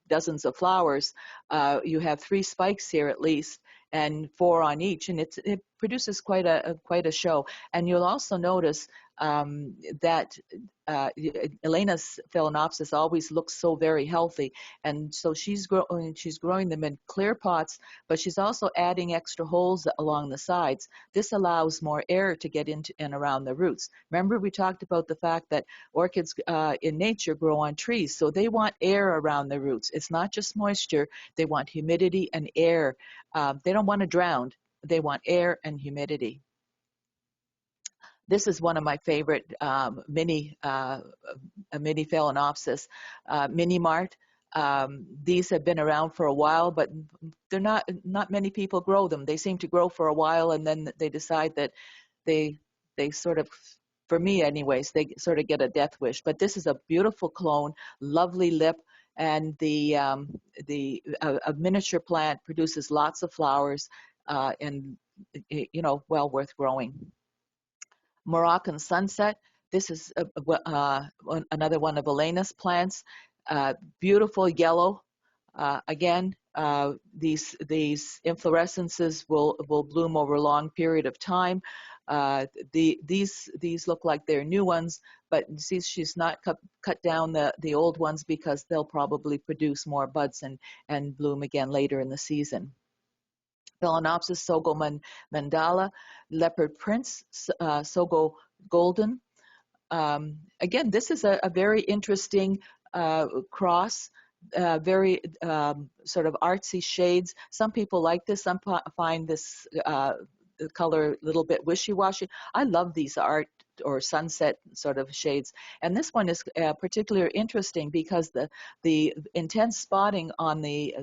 dozens of flowers, you have 3 spikes here at least, and 4 on each, and it produces quite a show. And you'll also notice that Elena's Phalaenopsis always looks so very healthy, and so she's growing them in clear pots, but she's also adding extra holes along the sides. This allows more air to get into and around the roots. Remember, we talked about the fact that orchids in nature grow on trees, so they want air around the roots. It's not just moisture; they want humidity and air. They don't want to drown. They want air and humidity. This is one of my favorite mini Phalaenopsis, Mini Mart. These have been around for a while, but they're not many people grow them. They seem to grow for a while, and then they decide that they sort of, for me anyways, they sort of get a death wish. But this is a beautiful clone, lovely lip, and a miniature plant produces lots of flowers, and well worth growing. Moroccan Sunset. This is another one of Elena's plants. Beautiful yellow. Again, these inflorescences will bloom over a long period of time. These look like they're new ones, but see, she's not cut down the old ones because they'll probably produce more buds and bloom again later in the season. Phalaenopsis Sogo Mandala, Leopard Prince, Sogo Golden. Again, this is a very interesting cross, very sort of artsy shades. Some people like this, some find this color a little bit wishy-washy. I love these art or sunset sort of shades. And this one is particularly interesting because the intense spotting on the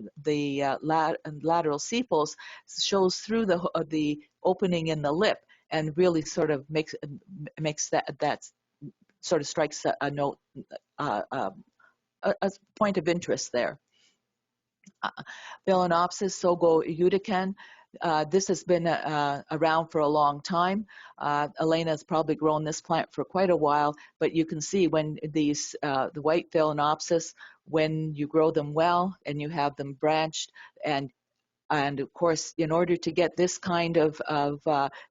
lateral sepals shows through the opening in the lip and really sort of makes that sort of strikes a note, a point of interest there. Phalaenopsis Sogo Udican. This has been around for a long time. Elena has probably grown this plant for quite a while, but you can see when these, the white Phalaenopsis, when you grow them well and you have them branched, and of course, in order to get this kind of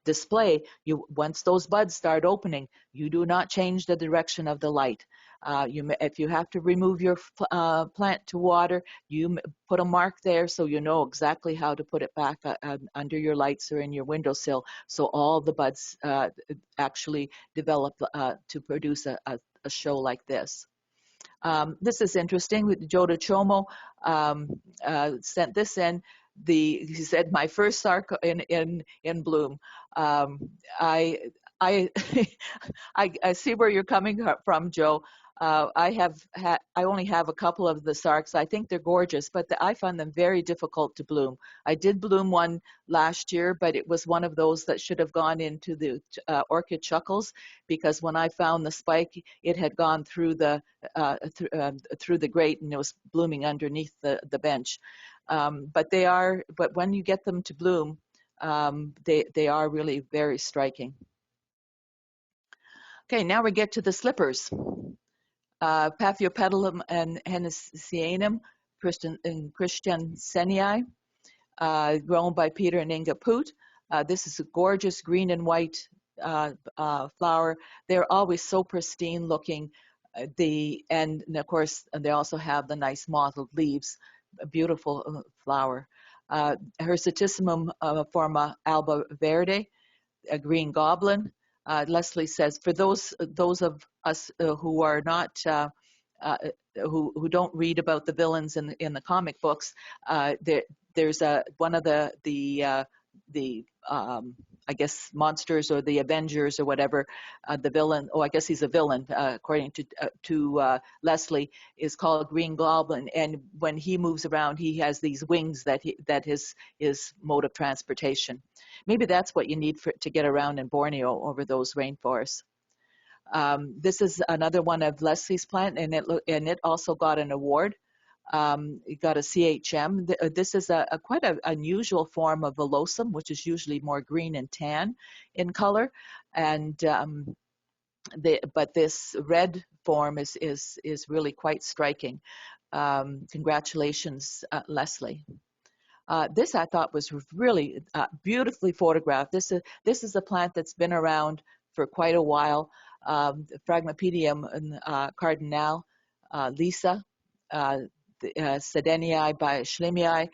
display, once those buds start opening, you do not change the direction of the light. If you have to remove your plant to water, you put a mark there so you know exactly how to put it back under your lights or in your windowsill, so all the buds actually develop to produce a show like this. This is interesting. Joda Chomo sent this in. He said, my first sark in bloom. I I see where you're coming from, Joe. I only have a couple of the sarks. I think they're gorgeous, but I find them very difficult to bloom. I did bloom one last year, but it was one of those that should have gone into the orchid chuckles, because when I found the spike, it had gone through the grate and it was blooming underneath the bench. But when you get them to bloom, they are really very striking. Okay, now we get to the slippers. Paphiopedilum and Hennesianum Christiansenii, grown by Peter and Inge Poot. This is a gorgeous green and white flower. They're always so pristine looking. And of course, they also have the nice mottled leaves. A beautiful flower. Hirsutissimum forma alba verde, a green goblin. Leslie says, for those of us who are not who don't read about the villains in the comic books, there's one of the I guess monsters or the Avengers or whatever, the villain. Oh, I guess he's a villain according to Leslie, is called Green Goblin. And when he moves around, he has these wings that his mode of transportation. Maybe that's what you need to get around in Borneo over those rainforests. This is another one of Leslie's plant, and it also got an award. It got a CHM. This is quite an unusual form of villosum, which is usually more green and tan in color, and but this red form is really quite striking. Congratulations, Leslie. This I thought was really beautifully photographed. This is a plant that's been around for quite a while. Phragmipedium cardinal, Lisa, Sedenii by Schlemii.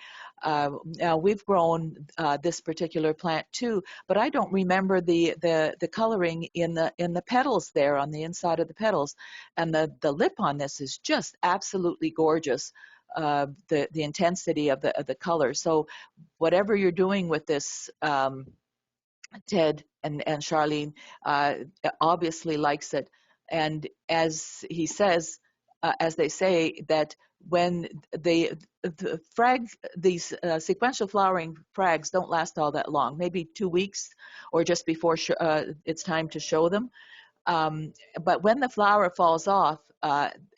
Now we've grown this particular plant too, but I don't remember the coloring in the petals there on the inside of the petals, and the lip on this is just absolutely gorgeous. The intensity of the color. So whatever you're doing with this, Ted and Charlene obviously likes it, and as he says, as they say, that when these sequential flowering frags don't last all that long, maybe 2 weeks or just before it's time to show them. But when the flower falls off,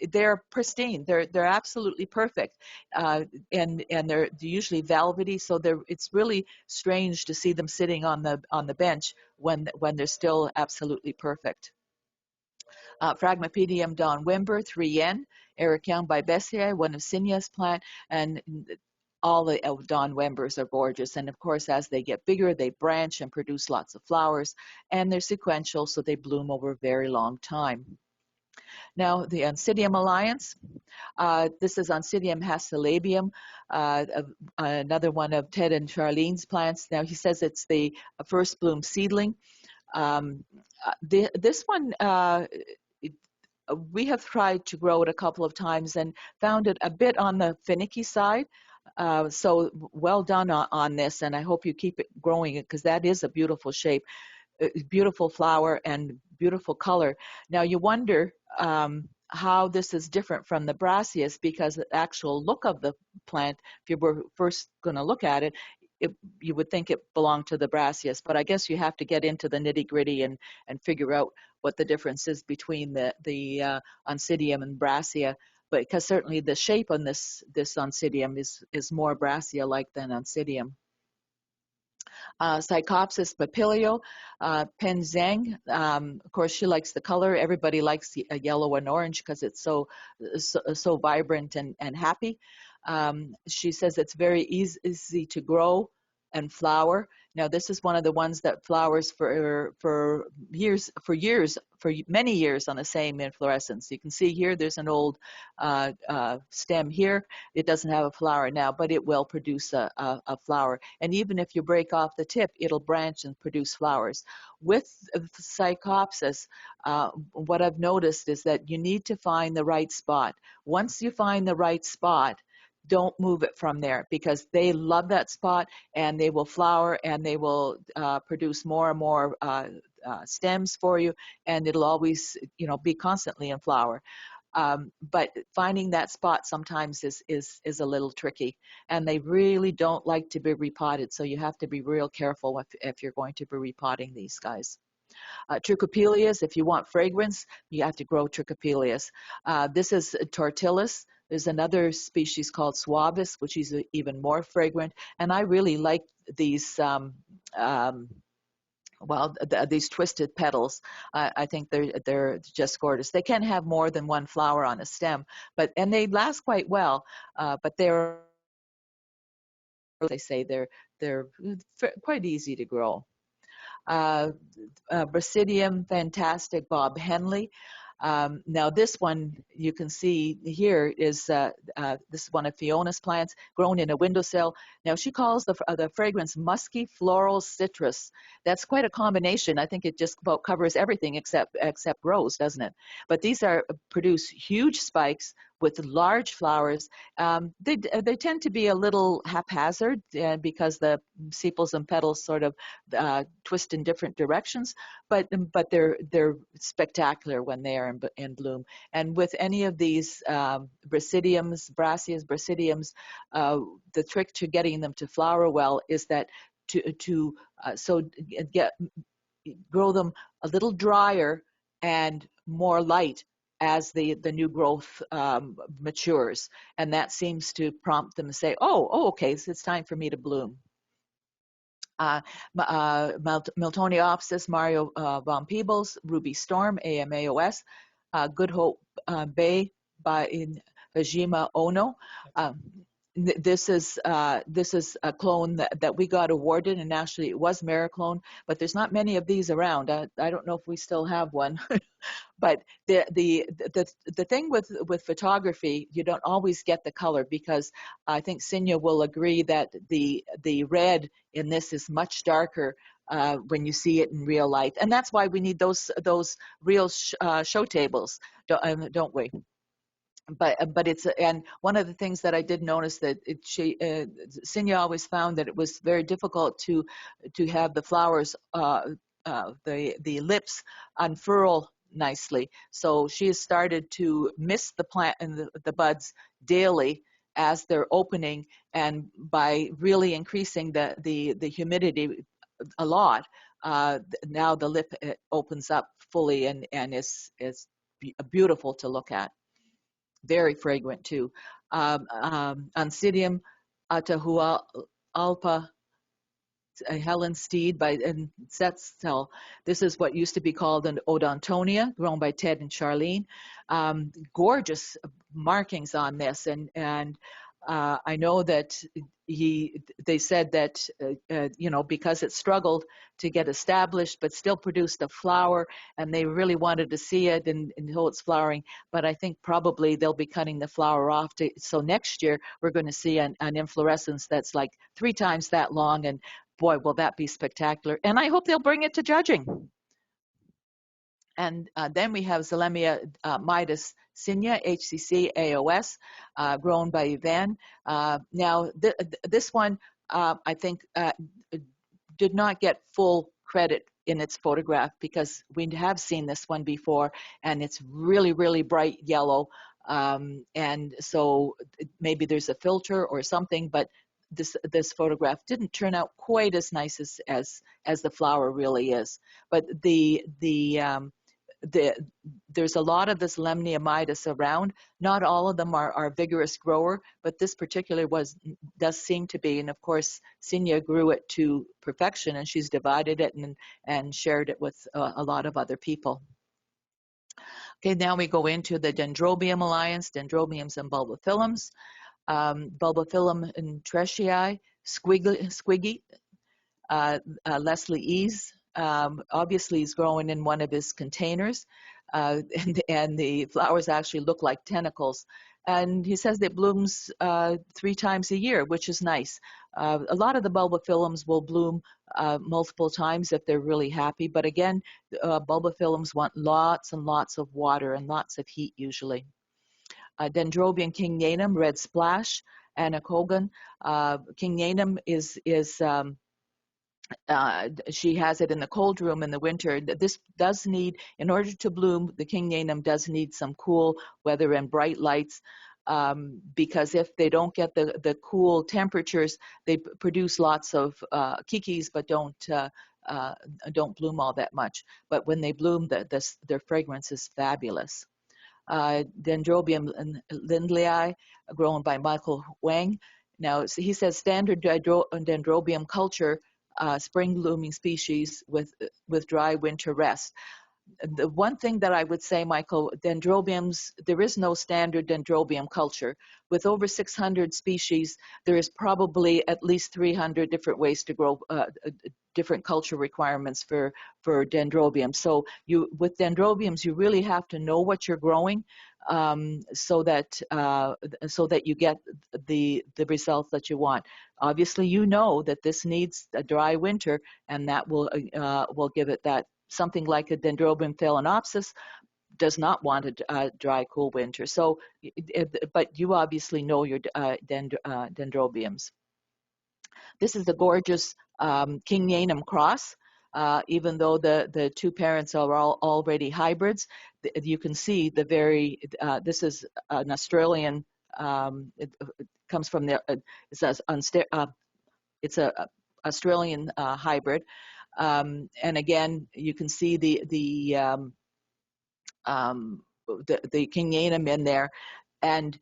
they're pristine. They're absolutely perfect, and they're usually velvety. So it's really strange to see them sitting on the bench when they're still absolutely perfect. Phragmipedium Don Wimber, 3N, Eric Young by Bessier, one of Signa's plant, and all the Donwembers are gorgeous. And of course, as they get bigger, they branch and produce lots of flowers, and they're sequential, so they bloom over a very long time. Now, the Oncidium Alliance. This is Oncidium hascelabium, another one of Ted and Charlene's plants. Now, he says it's the first bloom seedling. This one, we have tried to grow it a couple of times and found it a bit on the finicky side. So well done on this, and I hope you keep it growing, because that is a beautiful shape, beautiful flower, and beautiful color. Now you wonder how this is different from the Brassias, because the actual look of the plant, if you were first going to look at it, you would think it belonged to the Brassias, but I guess you have to get into the nitty gritty and figure out what the difference is between the Oncidium and Brassia. But because certainly the shape on this Oncidium is more Brassia-like than Oncidium. Psychopsis papilio, Pen Zhang. Of course, she likes the color. Everybody likes the yellow and orange because it's so vibrant and happy. She says it's very easy to grow and flower. Now, this is one of the ones that flowers for many years on the same inflorescence. You can see here there's an old stem here. It doesn't have a flower now, but it will produce a flower. And even if you break off the tip, it'll branch and produce flowers. With Psychopsis, what I've noticed is that you need to find the right spot. Once you find the right spot, don't move it from there, because they love that spot and they will flower and they will produce more and more stems for you, and it'll always, be constantly in flower. But finding that spot sometimes is a little tricky, and they really don't like to be repotted, so you have to be real careful if you're going to be repotting these guys. Trichopelias, if you want fragrance, you have to grow Trichopelias. This is Tortillus. There's another species called Suavis, which is even more fragrant. And I really like these, these twisted petals. I think they're just gorgeous. They can have more than one flower on a stem, and they last quite well. But they say they're quite easy to grow. Brasidium fantastic Bob Henley. Now this one you can see here is this is one of Fiona's plants grown in a windowsill. Now she calls the fragrance musky floral citrus. That's quite a combination. I think it just about covers everything except rose, doesn't it? But these produce huge spikes with large flowers. They tend to be a little haphazard because the sepals and petals sort of twist in different directions, but they're spectacular when they are in bloom. And with any of these Brassias, the trick to getting them to flower well is that grow them a little drier and more light as the new growth matures, and that seems to prompt them to say, oh, okay, so it's time for me to bloom. Miltoniopsis, Mario von Peebles, Ruby Storm, AMAOS, Good Hope Bay by Hajima Ono. This is a clone that we got awarded, and actually it was Mariclone, but there's not many of these around. I don't know if we still have one. But the thing with photography, you don't always get the color, because I think Sinya will agree that the red in this is much darker when you see it in real life, and that's why we need those real show tables, don't we? But it's, and one of the things that I did notice that Sinya always found that it was very difficult to have the flowers, the lips unfurl nicely. So she has started to mist the plant and the buds daily as they're opening, and by really increasing the humidity a lot, now the lip opens up fully and is beautiful to look at. Very fragrant too. Oncidium Atahualpa Helen Steed by Setzel. This is what used to be called an Odontonia, grown by Ted and Charlene. Gorgeous markings on this, and I know that they said that, because it struggled to get established, but still produced a flower, and they really wanted to see it until it's flowering. But I think probably they'll be cutting the flower off. So next year, we're going to see an inflorescence that's like 3 times that long. And boy, will that be spectacular. And I hope they'll bring it to judging. And then we have Xylema mitis Sinia, HCC AOS, grown by Yvan. Now, this one, I think, did not get full credit in its photograph, because we have seen this one before, and it's really, really bright yellow. And so maybe there's a filter or something, but this photograph didn't turn out quite as nice as the flower really is. But there's a lot of this Lemnia mitis around. Not all of them are vigorous grower, but this particular does seem to be. And of course, Sinia grew it to perfection, and she's divided it and shared it with a lot of other people. Okay, now we go into the Dendrobium Alliance, Dendrobiums and Bulbophyllums. Bulbophyllum and Treschii, Squiggy, Leslie Ease. Obviously, he's growing in one of his containers, and the flowers actually look like tentacles. And he says that it blooms 3 times a year, which is nice. A lot of the bulbophyllums will bloom multiple times if they're really happy. But again, bulbophyllums want lots and lots of water and lots of heat usually. Dendrobium kingnanum, red splash, Anacogan. Kingnanum is she has it in the cold room in the winter. This does need, in order to bloom, the kingnanum does need some cool weather and bright lights, because if they don't get the cool temperatures, they produce lots of kikis, but don't bloom all that much. But when they bloom, their fragrance is fabulous. Dendrobium lindleyi, grown by Michael Wang. Now, he says standard dendrobium culture, spring blooming species with dry winter rest. The one thing that I would say, Michael, dendrobiums, there is no standard dendrobium culture. With over 600 species, there is probably at least 300 different ways to grow, different culture requirements for dendrobiums. So with dendrobiums, you really have to know what you're growing, so that you get the results that you want. Obviously, you know that this needs a dry winter, and that will give it that. Something like a Dendrobium phalaenopsis does not want a dry, cool winter. So, but you obviously know your dendrobiums. This is the gorgeous kingnanum cross. Even though the 2 parents are all already hybrids, you can see this is an Australian. It comes from it's a Australian hybrid. And again, you can see the kingnanum in there, and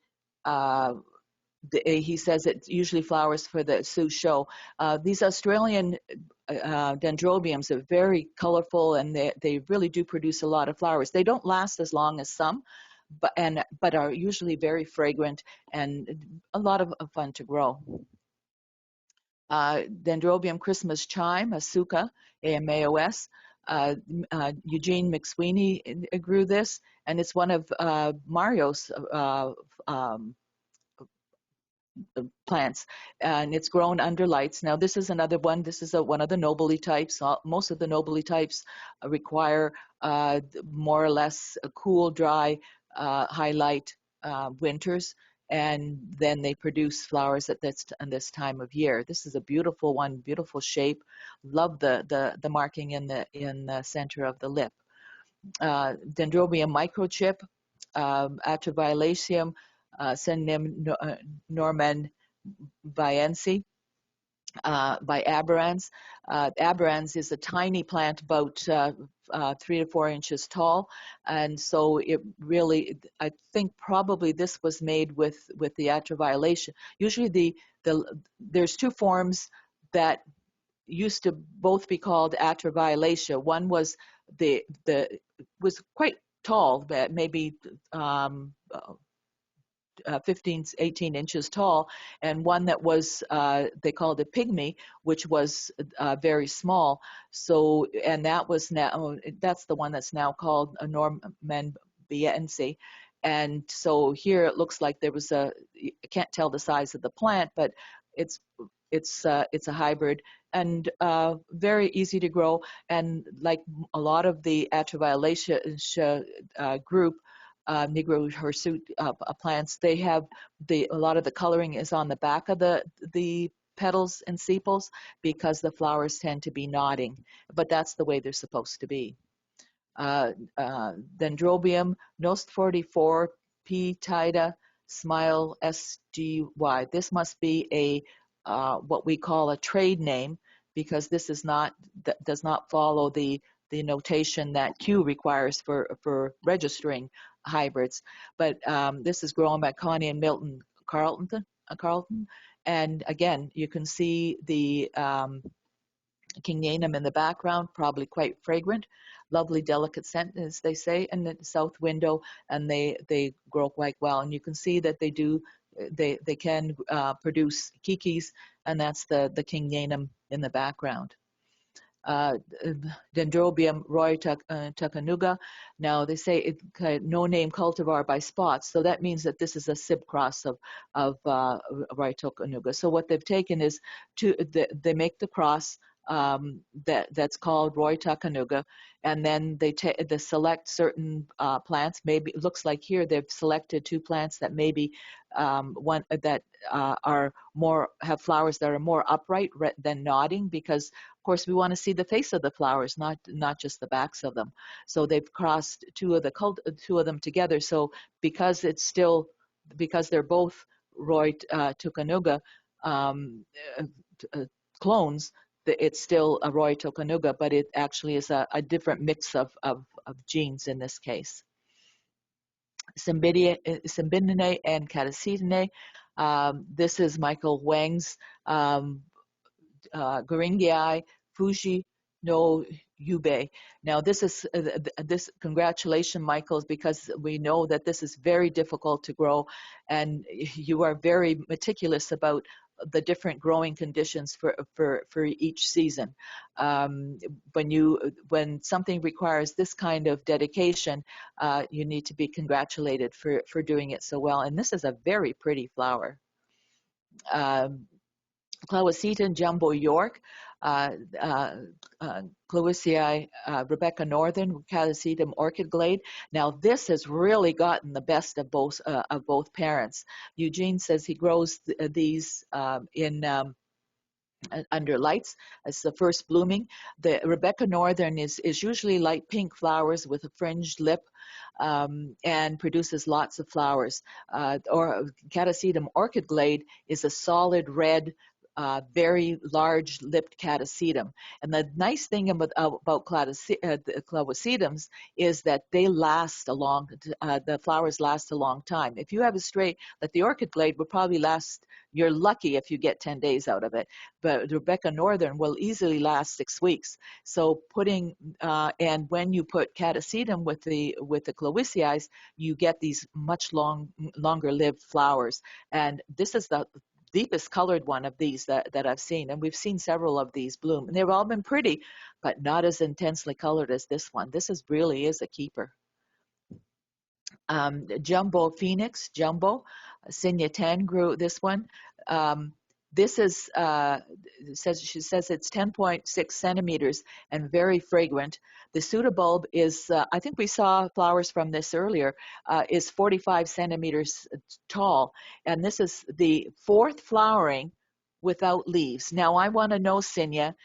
he says it usually flowers for the SOOS show. These Australian dendrobiums are very colorful, and they really do produce a lot of flowers. They don't last as long as some, but are usually very fragrant and a lot of fun to grow. Dendrobium Christmas Chime, Asuka, AMAOS. Eugene McSweeney grew this, and it's one of Mario's plants, and it's grown under lights. Now, this is another one. This is one of the nobly types. Most of the nobly types require more or less a cool, dry, high light winters, and then they produce flowers at this time of year. This is a beautiful one, beautiful shape. Love the marking in the center of the lip. Dendrobium microchip, Atroviolaceum, Synonym Norman Viensi, by Aberrans. Aberrans is a tiny plant, about 3 to 4 inches tall, and so it really, I think probably this was made with the Atroviolation. Usually there's 2 forms that used to both be called Atroviolacea. One was was quite tall, but maybe 15, 18 inches tall, and one that was, they called a pygmy, which was very small. So, and that was now, that's the one that's now called a Normanbiense. And so here it looks like there was I can't tell the size of the plant, but it's it's a hybrid and very easy to grow. And like a lot of the Atroviolaceae group, Negro hirsute plants, they have a lot of the coloring is on the back of the petals and sepals because the flowers tend to be nodding, but that's the way they're supposed to be. Dendrobium, Nost 44, P. Tida, Smile, SGY. This must be a what we call a trade name because this is not does not follow the notation that Q requires for registering hybrids. But this is grown by Connie and Milton Carlton. And again, you can see the Kingnanum in the background, probably quite fragrant, lovely delicate scent, as they say, and the south window, and they grow quite well. And you can see that they can produce kikis, and that's the Kingnanum in the background. Dendrobium roy tucanuga. Now they say it no name cultivar by spots, so that means that this is a sib cross of roy tucanuga. So what they've taken is they make the cross that's called Roy Tucanuga, and then they select certain plants. Maybe it looks like here they've selected two plants that maybe one that are more have flowers that are more upright than nodding, because of course we want to see the face of the flowers, not just the backs of them. So they've crossed two of them together. So because they're both Roy Tucanuga clones, it's still a Roy Tucanuga, but it actually is a different mix of genes in this case. Symbidinae and Catacetinae. This is Michael Wang's Goringii Fuji no Yubei. Now this is congratulations, Michael, because we know that this is very difficult to grow, and you are very meticulous about the different growing conditions for each season. When something requires this kind of dedication, you need to be congratulated for doing it so well. And this is a very pretty flower. Cloaceta Jumbo York, Cloacea Rebecca Northern, Catasetum Orchid Glade. Now this has really gotten the best of both parents. Eugene says he grows these in under lights as the first blooming. The Rebecca Northern is usually light pink flowers with a fringed lip, and produces lots of flowers. Or Catasetum Orchid Glade is a solid red, very large lipped catasetum. And the nice thing about cloacetums is that they last the flowers last a long time. If you have a straight, like the Orchid Glade will probably last, you're lucky if you get 10 days out of it, but Rebecca Northern will easily last 6 weeks. So and when you put catasetum with the cloaceae, you get these much longer lived flowers. And this is the deepest colored one of these that I've seen, and we've seen several of these bloom, and they've all been pretty, but not as intensely colored as this one. This really is a keeper. Jumbo Phoenix, Jumbo, Sinya Tan grew this one. This is, she says it's 10.6 centimeters and very fragrant. The pseudobulb is, I think we saw flowers from this earlier, is 45 centimeters tall. And this is the fourth flowering without leaves. Now I want to know, Sinya,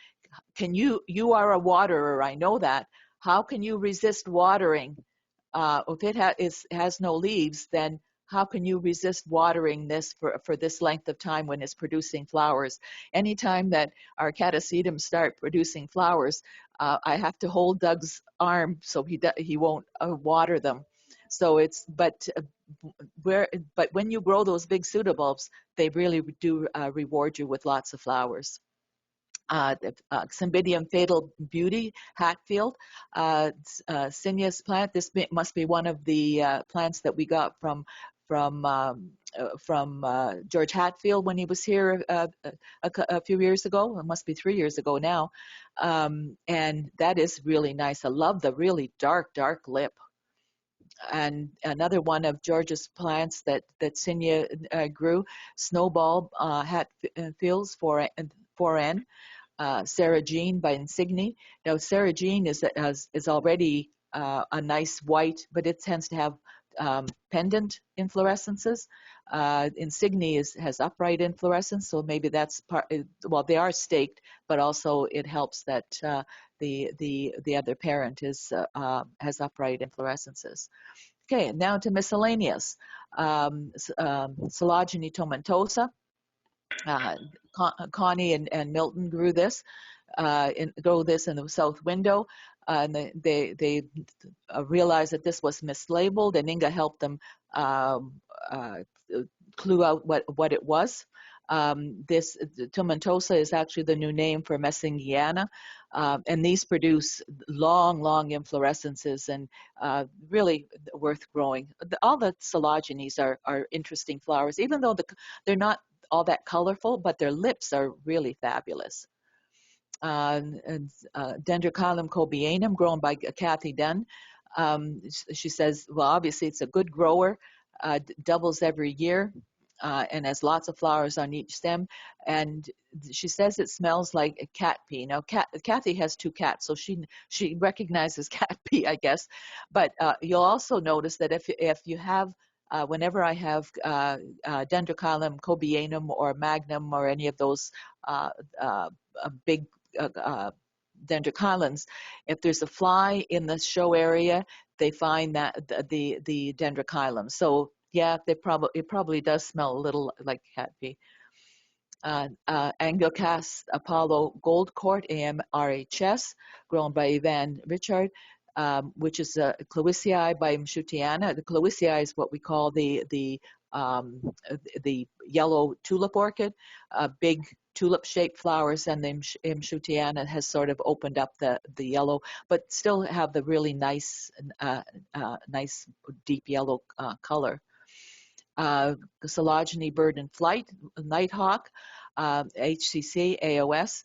you are a waterer, I know that. How can you resist watering? If it has no leaves, then how can you resist watering this for this length of time when it's producing flowers? Anytime that our catasetums start producing flowers, I have to hold Doug's arm so he won't water them. So but when you grow those big pseudobulbs, they really do reward you with lots of flowers. Cymbidium Fatal Beauty, Hatfield, Sinya's plant. This must be one of the plants that we got from George Hatfield when he was here a few years ago. It must be 3 years ago now. And that is really nice. I love the really dark lip. And another one of George's plants that Sinya grew, Snowball Hatfields 4N. Sarah Jean by Insigne. Now, Sarah Jean is already a nice white, but it tends to have pendant inflorescences. Insigne has upright inflorescence, so maybe that's part. Well, they are staked, but also it helps that the other parent has upright inflorescences. Okay, now to miscellaneous. Silogeny tomentosa. Connie and Milton grew this in the south window, and they realized that this was mislabeled, and Inge helped them clue out what it was. This tomentosa is actually the new name for Messingiana, and these produce long inflorescences and really worth growing. All the Silogenies are interesting flowers, even though they're not all that colorful, but their lips are really fabulous. Dendrochilum cobianum, grown by Kathy Dunn. She says, well, obviously it's a good grower, doubles every year, and has lots of flowers on each stem. And she says it smells like a cat pee. Now, Kathy has 2 cats, so she recognizes cat pee, I guess. But you'll also notice that if you have whenever I have Dendrochilum cobianum or magnum or any of those big dendrochilons, if there's a fly in the show area, they find that the dendrochilum. So yeah, it probably does smell a little like cat pee. Angiocast Apollo Gold Court AMRHS, grown by Ivan Richard, which is Clowisii by Mshutiana. The Clowisii is what we call the yellow tulip orchid, big tulip-shaped flowers, and the Mshutiana has sort of opened up the yellow, but still have the really nice deep yellow color. Silogeny bird in flight, nighthawk, HCC, AOS.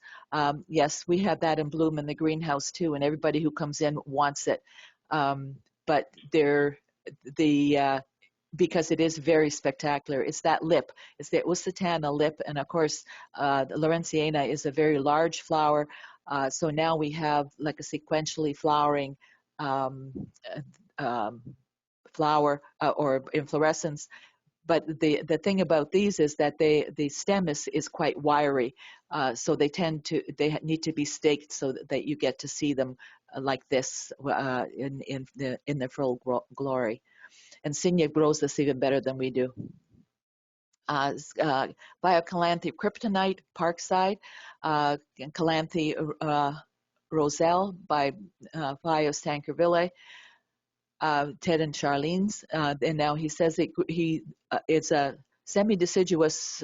Yes, we have that in bloom in the greenhouse too, and everybody who comes in wants it. But because it is very spectacular. It's that lip. It's the Usitana lip, and of course, the Lawrenceana is a very large flower. So now we have like a sequentially flowering flower or inflorescence. But the thing about these is that the stem is quite wiry, so they need to be staked so that you get to see them like this in their full glory. And Sinya grows this even better than we do. Biocalanthe kryptonite, Parkside, Calanthe Roselle by Fios Tankerville. Ted and Charlene's, and now he says it's a semi-deciduous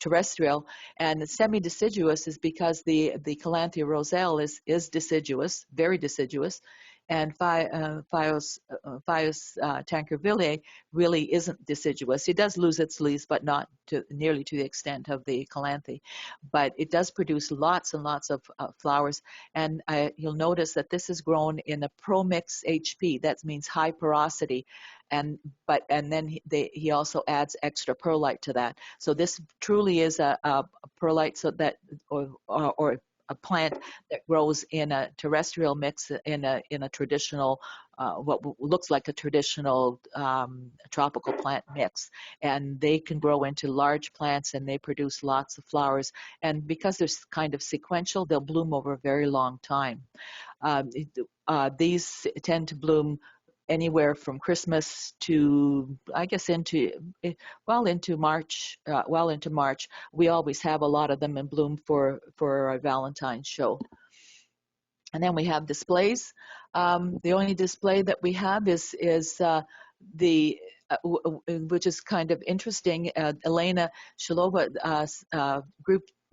terrestrial, and semi-deciduous is because the Calanthe Roselle is deciduous, very deciduous, and Fios Tankerville really isn't deciduous. It does lose its leaves, but not nearly to the extent of the Calanthe. But it does produce lots and lots of flowers, and you'll notice that this is grown in a ProMix HP. That means high porosity, and then he also adds extra perlite to that. So this truly is a perlite, so that or a plant that grows in a terrestrial mix in a traditional what looks like a traditional tropical plant mix, and they can grow into large plants and they produce lots of flowers, and because they're kind of sequential, they'll bloom over a very long time. These tend to bloom anywhere from Christmas to, I guess, into March. Into March, we always have a lot of them in bloom for our Valentine's show. And then we have displays. The only display that we have is which is kind of interesting. Elena Shilova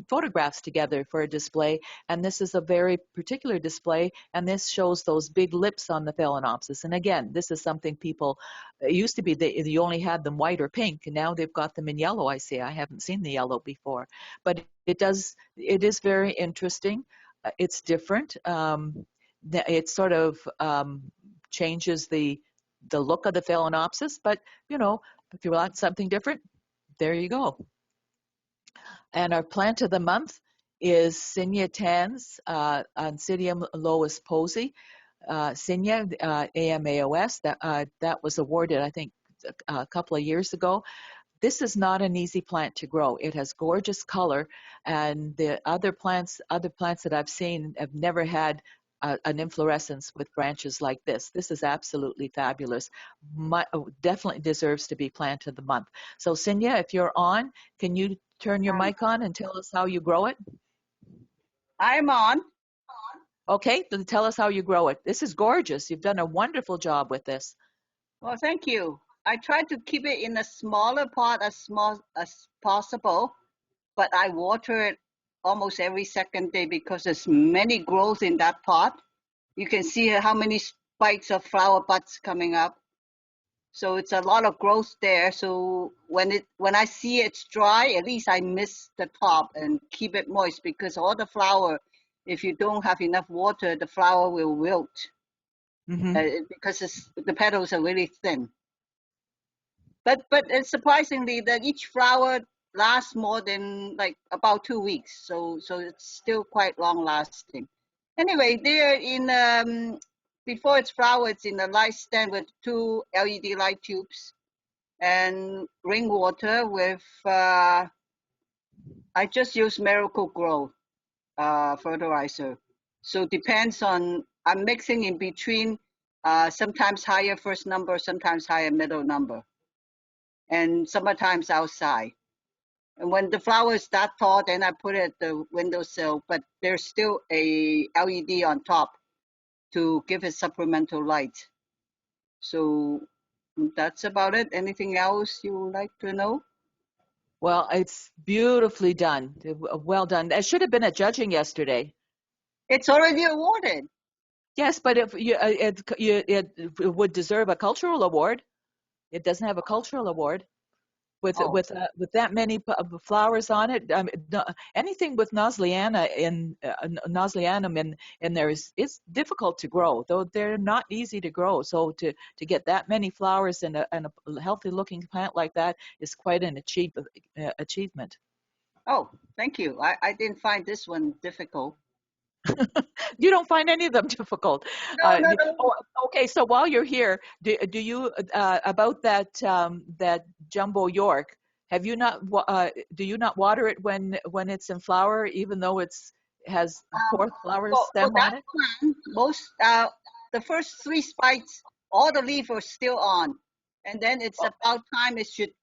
photographs together for a display, and this is a very particular display, and this shows those big lips on the Phalaenopsis. And again, this is something people, it used to be you only had them white or pink, and now they've got them in yellow. I haven't seen the yellow before, but it is very interesting. It's different. It sort of changes the look of the Phalaenopsis, but if you want something different, there you go. And our plant of the month is Cynia tans, Oncidium lois posey. Cynia, AMAOS, that was awarded, I think, a couple of years ago. This is not an easy plant to grow. It has gorgeous color, and the other plants that I've seen have never had an inflorescence with branches like this. This is absolutely fabulous. Definitely deserves to be plant of the month. So Cynia, if you're on, can you turn your mic on and tell us how you grow it? I'm on. Okay, then tell us how you grow it. This is gorgeous. You've done a wonderful job with this. Well, thank you. I try to keep it in a smaller pot as small as possible, but I water it almost every second day because there's many growth in that pot. You can see how many spikes of flower buds coming up. So it's a lot of growth there. So when I see it's dry, at least I mist the top and keep it moist, because all the flower, if you don't have enough water, the flower will wilt because the petals are really thin. But it's surprisingly that each flower lasts more than like about 2 weeks. So it's still quite long lasting. Anyway, they're in before it's flower, it's in a light stand with 2 LED light tubes and rainwater with I just use Miracle Grow fertilizer. So depends on, I'm mixing in between, sometimes higher first number, sometimes higher middle number, and sometimes outside. And when the flower is that tall, then I put it at the windowsill, but there's still a LED on top to give it supplemental light. So that's about it. Anything else you would like to know? Well, it's beautifully done. Well done. It should have been at judging yesterday. It's already awarded. Yes, but if it would deserve a cultural award. It doesn't have a cultural award with that many flowers on it. Anything with Noslianum in there is difficult to grow, though they're not easy to grow. So to get that many flowers in a healthy looking plant like that is quite an achievement. Oh, thank you. I didn't find this one difficult. You don't find any of them difficult. No. Okay, so while you're here, do you about that Jumbo York? Have you not? Do you not water it when it's in flower, even though has 4 flower stem on it? Plant, the first 3 spikes, all the leaves are still on, and then it's about time it should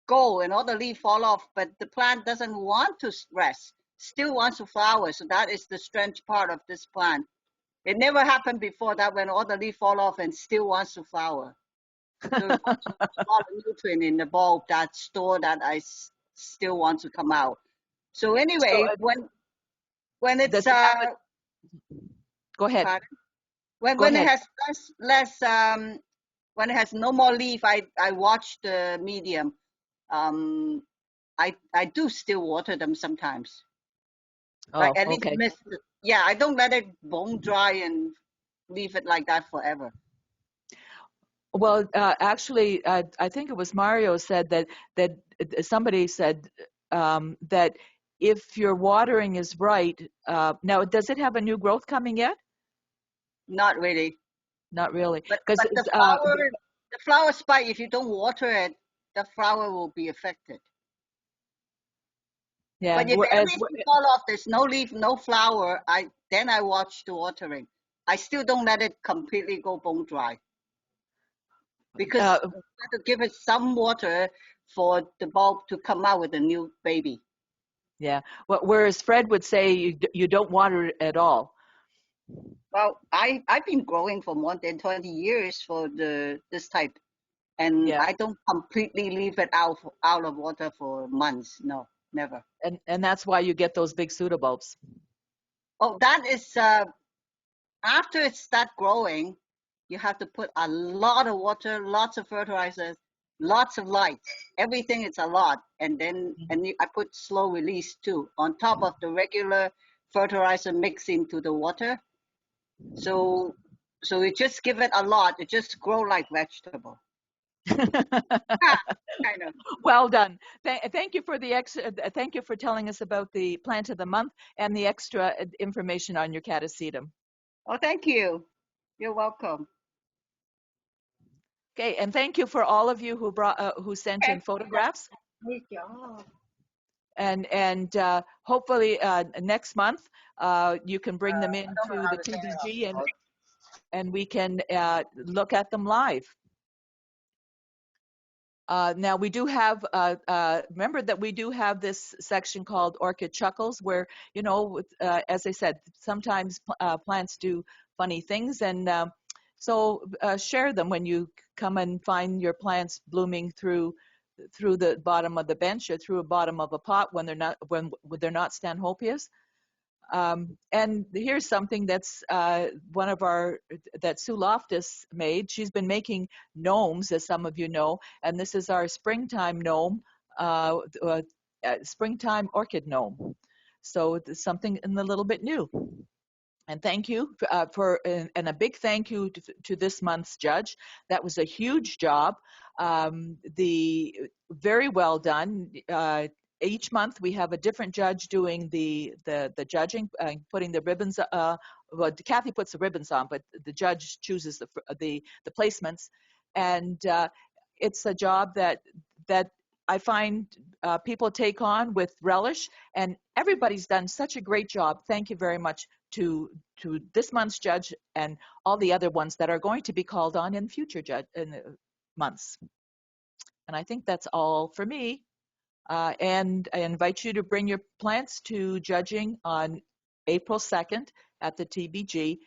go, and all the leaves fall off. But the plant doesn't want to rest. Still wants to flower, so that is the strange part of this plant. It never happened before that when all the leaves fall off and still wants to flower. So it wants a lot of nutrient in the bulb that store that I still want to come out. So anyway, when it's go ahead. Pardon? When it has less when it has no more leaf, I watch the medium. I do still water them sometimes. Like at least okay. I don't let it bone dry and leave it like that forever. Well, actually, I think it was Mario said that somebody said that if your watering is right, now does it have a new growth coming yet? Not really. Not really. But the flower spike, if you don't water it, the flower will be affected. Yeah. But if everything fall off, there's no leaf, no flower, then I watch the watering. I still don't let it completely go bone dry, because you have to give it some water for the bulb to come out with a new baby. Yeah. Well, whereas Fred would say you don't water it at all. Well, I've been growing for more than 20 years for this type, and I don't completely leave it out of water for months. No. never. And that's why you get those big pseudobulbs. Oh, that is after it starts growing, you have to put a lot of water, lots of fertilizers, lots of light. Everything is a lot, and then I put slow release too on top of the regular fertilizer mix into the water. So you just give it a lot. It just grow like vegetable. Kind of. Well done. Thank you for the thank you for telling us about the plant of the month and the extra information on your catasetum. Oh, thank you. You're welcome. Okay, and thank you for all of you who sent in photographs. Great job. And hopefully next month you can bring them into the TBG and we can look at them live. Now we do have, remember that we do have this section called Orchid Chuckles where, you know, as I said, sometimes plants do funny things, and so share them when you come and find your plants blooming through the bottom of the bench or through the bottom of a pot when they're not Stanhopias. And here's something that's one of that Sue Loftus made. She's been making gnomes, as some of you know, and this is our springtime gnome, springtime orchid gnome. So it's something a little bit new. And thank you and a big thank you to this month's judge. That was a huge job. Very well done. Each month we have a different judge doing the judging, putting the ribbons. Well, Kathy puts the ribbons on, but the judge chooses the placements, and it's a job that I find people take on with relish, and everybody's done such a great job. Thank you very much to this month's judge and all the other ones that are going to be called on in future months. And I think that's all for me. And I invite you to bring your plants to judging on April 2nd at the TBG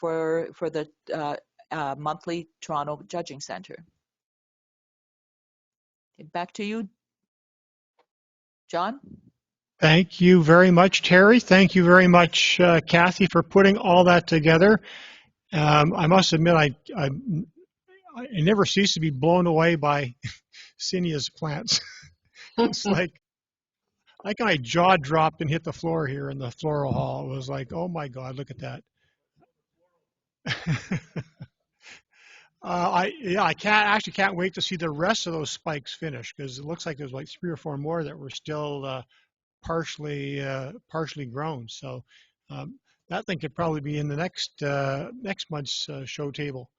for the monthly Toronto Judging Center. Back to you, John. Thank you very much, Terry. Thank you very much, Kathy, for putting all that together. I must admit, I never cease to be blown away by Cynia's plants. It's like my jaw dropped and hit the floor here in the floral hall. It was like, oh my God, look at that. I can't wait to see the rest of those spikes finish, because it looks like there's like 3 or 4 more that were still partially grown. So that thing could probably be in the next month's show table.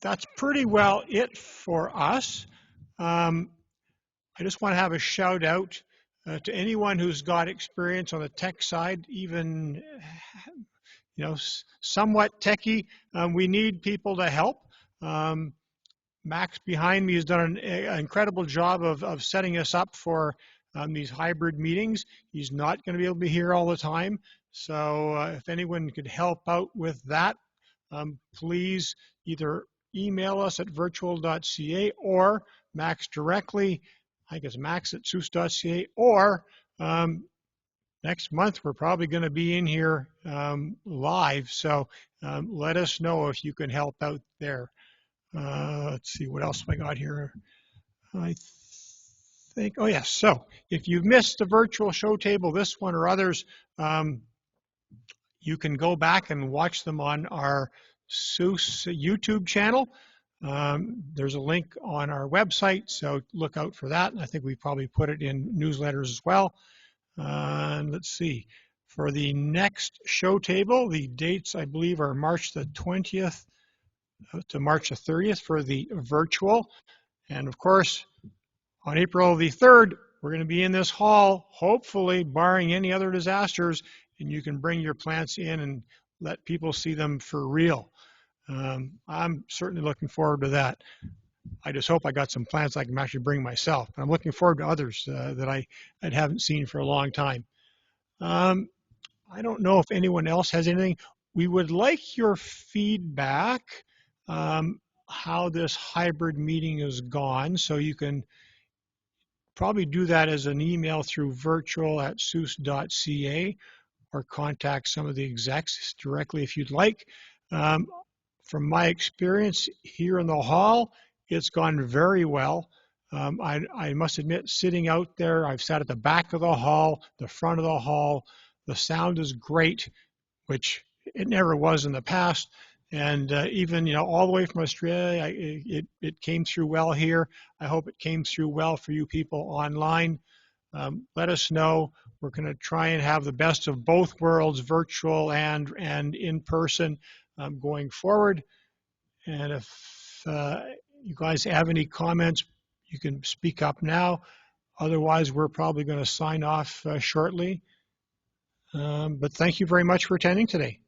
That's pretty well it for us. I just want to have a shout out to anyone who's got experience on the tech side, even somewhat techie. We need people to help. Max behind me has done an incredible job of setting us up for these hybrid meetings. He's not going to be able to be here all the time. So if anyone could help out with that, please either email us at virtual.ca or Max directly. I guess Max at SOOS.ca, or next month we're probably going to be in here live. So let us know if you can help out there. Let's see, what else have I got here? I think, oh yes, so if you've missed the virtual show table, this one or others, you can go back and watch them on our SOOS YouTube channel. There's a link on our website, so look out for that. I think we probably put it in newsletters as well. Let's see, for the next show table, the dates I believe are March the 20th to March the 30th for the virtual. And of course, on April the 3rd, we're going to be in this hall, hopefully barring any other disasters, and you can bring your plants in and let people see them for real. I'm certainly looking forward to that. I just hope I got some plants I can actually bring myself. But I'm looking forward to others that I haven't seen for a long time. I don't know if anyone else has anything. We would like your feedback, how this hybrid meeting has gone, so you can probably do that as an email through virtual@soos.ca, or contact some of the execs directly if you'd like. From my experience here in the hall, it's gone very well. I must admit, sitting out there, I've sat at the back of the hall, the front of the hall. The sound is great, which it never was in the past. And even, all the way from Australia, it came through well here. I hope it came through well for you people online. Let us know. We're going to try and have the best of both worlds, virtual and in person, going forward. And if you guys have any comments, you can speak up now. Otherwise, we're probably going to sign off shortly. But thank you very much for attending today.